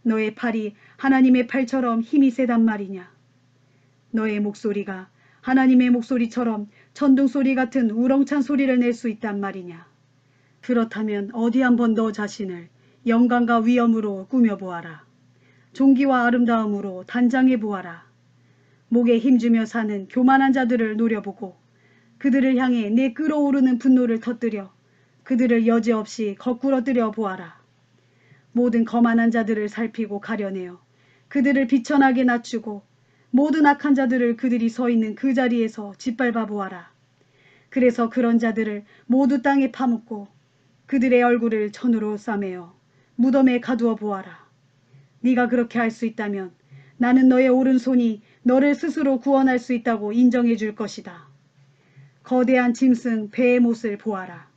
너의 팔이 하나님의 팔처럼 힘이 세단 말이냐? 너의 목소리가 하나님의 목소리처럼 천둥소리 같은 우렁찬 소리를 낼 수 있단 말이냐. 그렇다면 어디 한번 너 자신을 영광과 위엄으로 꾸며보아라. 존귀와 아름다움으로 단장해 보아라. 목에 힘주며 사는 교만한 자들을 노려보고 그들을 향해 내 끓어오르는 분노를 터뜨려 그들을 여지없이 거꾸러뜨려 보아라. 모든 거만한 자들을 살피고 가려내어 그들을 비천하게 낮추고 모든 악한 자들을 그들이 서 있는 그 자리에서 짓밟아 보아라. 그래서 그런 자들을 모두 땅에 파묻고 그들의 얼굴을 천으로 싸매어 무덤에 가두어 보아라. 네가 그렇게 할 수 있다면 나는 너의 오른손이 너를 스스로 구원할 수 있다고 인정해 줄 것이다. 거대한 짐승 베헤못을 보아라.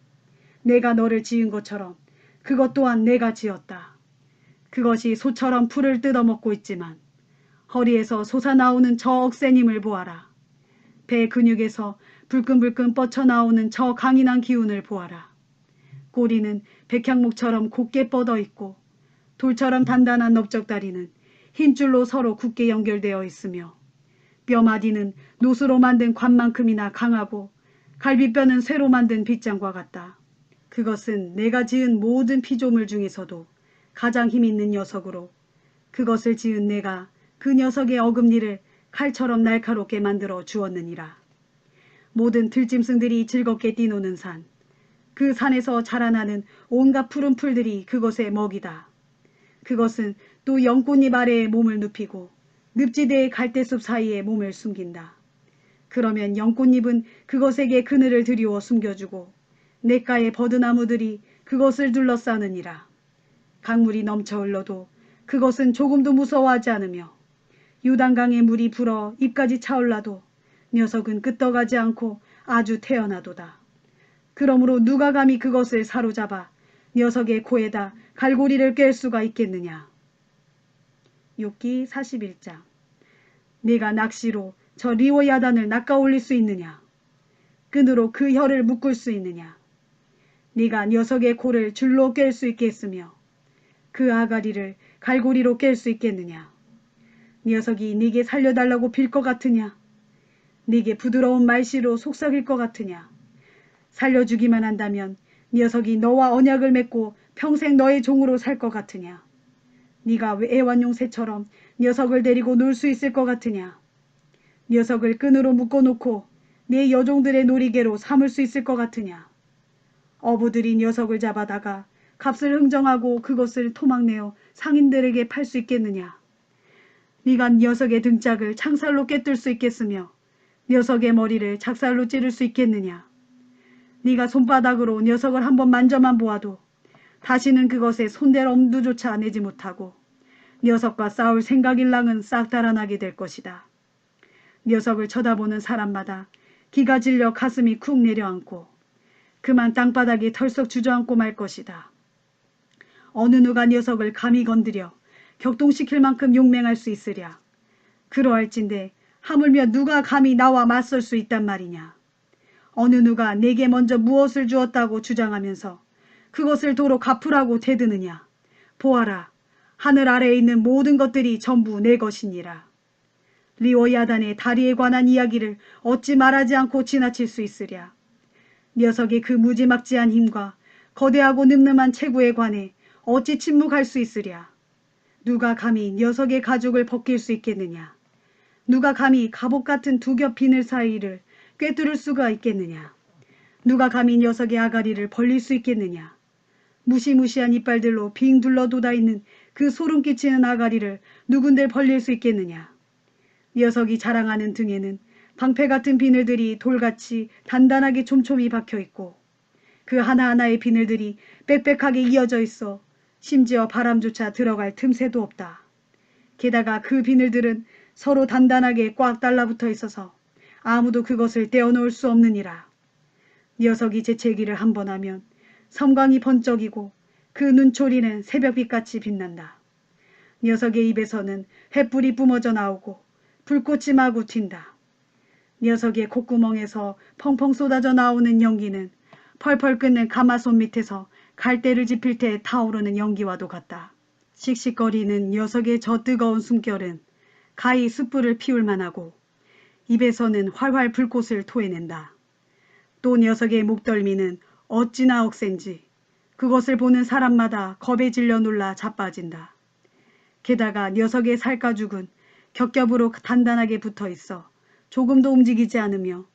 내가 너를 지은 것처럼 그것 또한 내가 지었다. 그것이 소처럼 풀을 뜯어먹고 있지만 허리에서 솟아나오는 저 억센 힘을 보아라. 배 근육에서 불끈불끈 뻗쳐나오는 저 강인한 기운을 보아라. 꼬리는 백향목처럼 곧게 뻗어 있고 돌처럼 단단한 넓적다리는 힘줄로 서로 굳게 연결되어 있으며 뼈마디는 노수로 만든 관만큼이나 강하고 갈비뼈는 쇠로 만든 빗장과 같다. 그것은 내가 지은 모든 피조물 중에서도 가장 힘있는 녀석으로 그것을 지은 내가 그 녀석의 어금니를 칼처럼 날카롭게 만들어 주었느니라. 모든 들짐승들이 즐겁게 뛰노는 산, 그 산에서 자라나는 온갖 푸른 풀들이 그것의 먹이다. 그것은 또 연꽃잎 아래에 몸을 눕히고 늪지대의 갈대숲 사이에 몸을 숨긴다. 그러면 연꽃잎은 그것에게 그늘을 드리워 숨겨주고 냇가의 버드나무들이 그것을 둘러싸느니라. 강물이 넘쳐 흘러도 그것은 조금도 무서워하지 않으며 유단강의 물이 불어 입까지 차올라도 녀석은 끄떡하지 않고 아주 태연하도다. 그러므로 누가 감히 그것을 사로잡아 녀석의 코에다 갈고리를 꿰 수가 있겠느냐. 욥기 41장. 네가 낚시로 저 리워야단을 낚아올릴 수 있느냐. 끈으로 그 혀를 묶을 수 있느냐. 네가 녀석의 코를 줄로 꿰 수 있겠으며 그 아가리를 갈고리로 깰 수 있겠느냐. 녀석이 네게 살려달라고 빌 것 같으냐. 네게 부드러운 말씨로 속삭일 것 같으냐. 살려주기만 한다면 녀석이 너와 언약을 맺고 평생 너의 종으로 살 것 같으냐. 네가 애완용 새처럼 녀석을 데리고 놀 수 있을 것 같으냐. 녀석을 끈으로 묶어놓고 네 여종들의 놀이개로 삼을 수 있을 것 같으냐. 어부들이 녀석을 잡아다가 값을 흥정하고 그것을 토막내어 상인들에게 팔 수 있겠느냐. 네가 녀석의 등짝을 창살로 꿰뚫을 수 있겠으며 녀석의 머리를 작살로 찌를 수 있겠느냐. 네가 손바닥으로 녀석을 한번 만져만 보아도 다시는 그것에 손댈 엄두조차 내지 못하고 녀석과 싸울 생각일랑은 싹 달아나게 될 것이다. 녀석을 쳐다보는 사람마다 기가 질려 가슴이 쿡 내려앉고 그만 땅바닥에 털썩 주저앉고 말 것이다. 어느 누가 녀석을 감히 건드려 격동시킬 만큼 용맹할 수 있으랴. 그러할진대 하물며 누가 감히 나와 맞설 수 있단 말이냐. 어느 누가 내게 먼저 무엇을 주었다고 주장하면서 그것을 도로 갚으라고 대드느냐. 보아라. 하늘 아래에 있는 모든 것들이 전부 내 것이니라. 리워야단의 다리에 관한 이야기를 어찌 말하지 않고 지나칠 수 있으랴. 녀석의 그 무지막지한 힘과 거대하고 늠름한 체구에 관해 어찌 침묵할 수 있으랴. 누가 감히 녀석의 가죽을 벗길 수 있겠느냐. 누가 감히 갑옷 같은 두 겹 비늘 사이를 꿰뚫을 수가 있겠느냐. 누가 감히 녀석의 아가리를 벌릴 수 있겠느냐. 무시무시한 이빨들로 빙 둘러 돋아있는 그 소름 끼치는 아가리를 누군들 벌릴 수 있겠느냐. 녀석이 자랑하는 등에는 방패 같은 비늘들이 돌같이 단단하게 촘촘히 박혀있고 그 하나하나의 비늘들이 빽빽하게 이어져 있어 심지어 바람조차 들어갈 틈새도 없다. 게다가 그 비늘들은 서로 단단하게 꽉 달라붙어 있어서 아무도 그것을 떼어놓을 수 없느니라. 녀석이 재채기를 한 번 하면 섬광이 번쩍이고 그 눈초리는 새벽빛같이 빛난다. 녀석의 입에서는 횃불이 뿜어져 나오고 불꽃이 마구 튄다. 녀석의 콧구멍에서 펑펑 쏟아져 나오는 연기는 펄펄 끓는 가마솥 밑에서 갈대를 지필 때 타오르는 연기와도 같다. 씩씩거리는 녀석의 저 뜨거운 숨결은 가히 숯불을 피울 만하고 입에서는 활활 불꽃을 토해낸다. 또 녀석의 목덜미는 어찌나 억센지 그것을 보는 사람마다 겁에 질려 놀라 자빠진다. 게다가 녀석의 살가죽은 겹겹으로 단단하게 붙어 있어 조금도 움직이지 않으며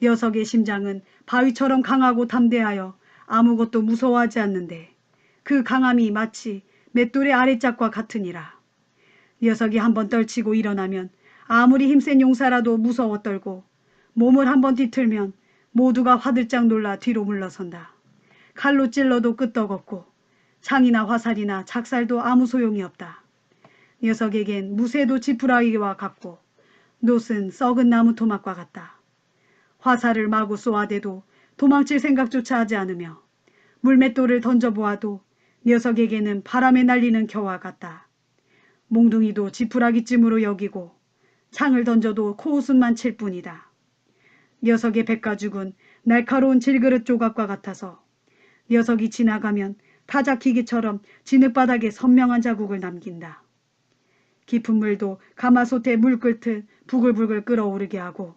녀석의 심장은 바위처럼 강하고 담대하여 아무것도 무서워하지 않는데 그 강함이 마치 맷돌의 아래짝과 같으니라. 녀석이 한번 떨치고 일어나면 아무리 힘센 용사라도 무서워 떨고 몸을 한번 뒤틀면 모두가 화들짝 놀라 뒤로 물러선다. 칼로 찔러도 끄떡없고 창이나 화살이나 작살도 아무 소용이 없다. 녀석에겐 무쇠도 지푸라기와 같고 놋은 썩은 나무 토막과 같다. 화살을 마구 쏘아대도 도망칠 생각조차 하지 않으며 물맷돌을 던져보아도 녀석에게는 바람에 날리는 겨와 같다. 몽둥이도 지푸라기쯤으로 여기고 창을 던져도 코웃음만 칠 뿐이다. 녀석의 백가죽은 날카로운 질그릇 조각과 같아서 녀석이 지나가면 타작기계처럼 진흙바닥에 선명한 자국을 남긴다. 깊은 물도 가마솥에 물 끓듯 부글부글 끓어오르게 하고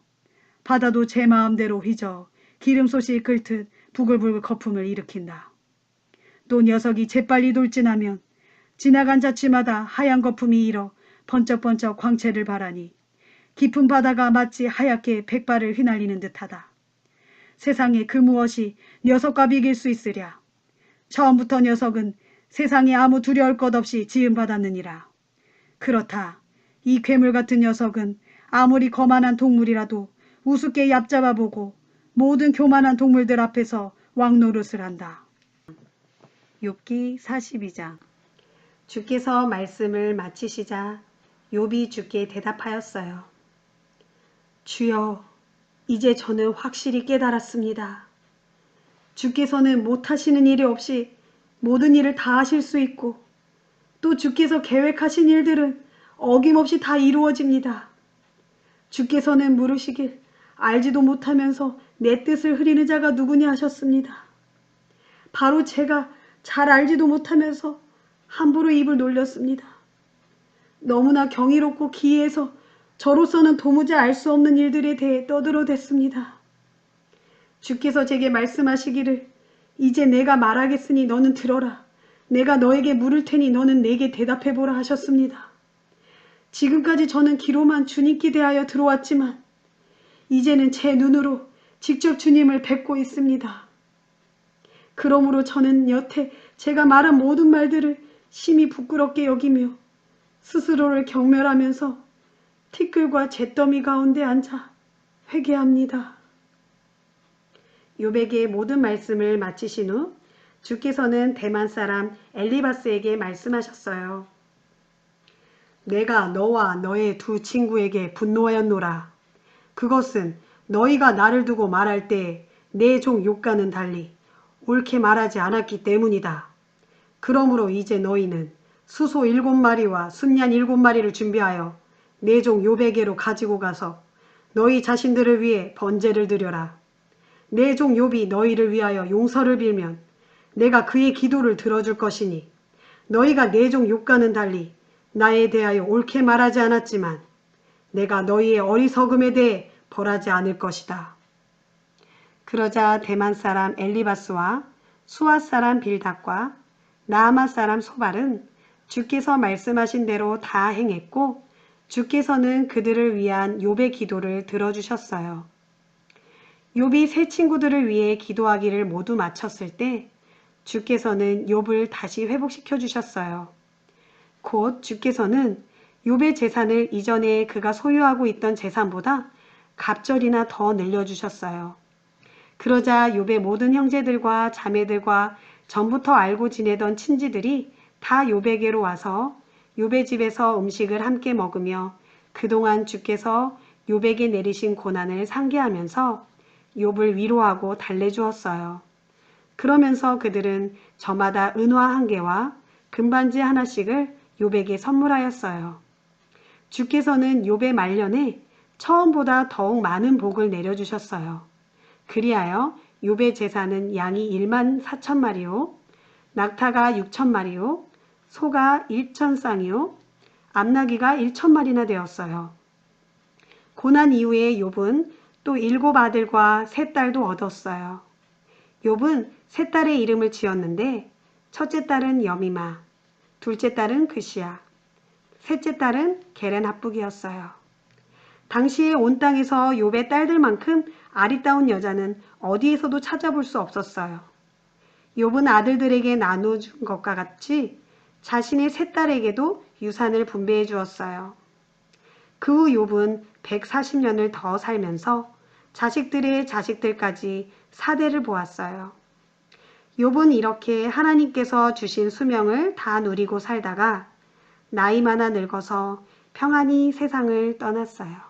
바다도 제 마음대로 휘저 기름솥이 끓듯 부글부글 거품을 일으킨다. 또 녀석이 재빨리 돌진하면 지나간 자치마다 하얀 거품이 일어 번쩍번쩍 광채를 발하니 깊은 바다가 마치 하얗게 백발을 휘날리는 듯하다. 세상에 그 무엇이 녀석과 비길 수 있으랴. 처음부터 녀석은 세상에 아무 두려울 것 없이 지음받았느니라. 그렇다. 이 괴물 같은 녀석은 아무리 거만한 동물이라도 우습게 얕잡아보고 모든 교만한 동물들 앞에서 왕노릇을 한다. 욥기 42장. 주께서 말씀을 마치시자 욥이 주께 대답하였어요. 주여, 이제 저는 확실히 깨달았습니다. 주께서는 못하시는 일이 없이 모든 일을 다 하실 수 있고 또 주께서 계획하신 일들은 어김없이 다 이루어집니다. 주께서는 물으시길 알지도 못하면서 내 뜻을 흐리는 자가 누구냐 하셨습니다. 바로 제가 잘 알지도 못하면서 함부로 입을 놀렸습니다. 너무나 경이롭고 기이해서 저로서는 도무지 알 수 없는 일들에 대해 떠들어댔습니다. 주께서 제게 말씀하시기를 이제 내가 말하겠으니 너는 들어라. 내가 너에게 물을 테니 너는 내게 대답해보라 하셨습니다. 지금까지 저는 귀로만 주님께 대하여 들어왔지만 이제는 제 눈으로 직접 주님을 뵙고 있습니다. 그러므로 저는 여태 제가 말한 모든 말들을 심히 부끄럽게 여기며 스스로를 경멸하면서 티끌과 잿더미 가운데 앉아 회개합니다. 욥에게 모든 말씀을 마치신 후 주께서는 대만 사람 엘리바스에게 말씀하셨어요. 내가 너와 너의 두 친구에게 분노하였노라. 그것은 너희가 나를 두고 말할 때 내 종 욥과는 달리 옳게 말하지 않았기 때문이다. 그러므로 이제 너희는 수소 7마리와 순양 7마리를 준비하여 내 종 욥에게로 가지고 가서 너희 자신들을 위해 번제를 드려라. 내 종 욥이 너희를 위하여 용서를 빌면 내가 그의 기도를 들어줄 것이니 너희가 내 종 욥과는 달리 나에 대하여 옳게 말하지 않았지만 내가 너희의 어리석음에 대해 벌하지 않을 것이다. 그러자 대만 사람 엘리바스와 수아 사람 빌닷과 나아마 사람 소발은 주께서 말씀하신 대로 다 행했고 주께서는 그들을 위한 욥의 기도를 들어주셨어요. 욥이 세 친구들을 위해 기도하기를 모두 마쳤을 때 주께서는 욥을 다시 회복시켜 주셨어요. 곧 주께서는 욥의 재산을 이전에 그가 소유하고 있던 재산보다 갑절이나 더 늘려주셨어요. 그러자 욥의 모든 형제들과 자매들과 전부터 알고 지내던 친지들이 다 욥에게로 와서 욥의 집에서 음식을 함께 먹으며 그동안 주께서 욥에게 내리신 고난을 상기하면서 욥을 위로하고 달래주었어요. 그러면서 그들은 저마다 은화 1개와 금반지 하나씩을 욥에게 선물하였어요. 주께서는 욥의 말년에 처음보다 더욱 많은 복을 내려주셨어요. 그리하여 욥의 재산은 양이 14,000마리요, 낙타가 6,000마리요, 소가 1,000쌍이요, 암나귀가 1,000마리나 되었어요. 고난 이후에 욥은 또 7 아들과 3 딸도 얻었어요. 욥은 3 딸의 이름을 지었는데 첫째 딸은 여미마, 둘째 딸은 그시야, 셋째 딸은 게렌합북이었어요. 당시에 온 땅에서 욥의 딸들만큼 아리따운 여자는 어디에서도 찾아볼 수 없었어요. 욥은 아들들에게 나눠준 것과 같이 자신의 3 딸에게도 유산을 분배해 주었어요. 그 후 욥은 140년을 더 살면서 자식들의 자식들까지 4대를 보았어요. 욥은 이렇게 하나님께서 주신 수명을 다 누리고 살다가 나이 많아 늙어서 평안히 세상을 떠났어요.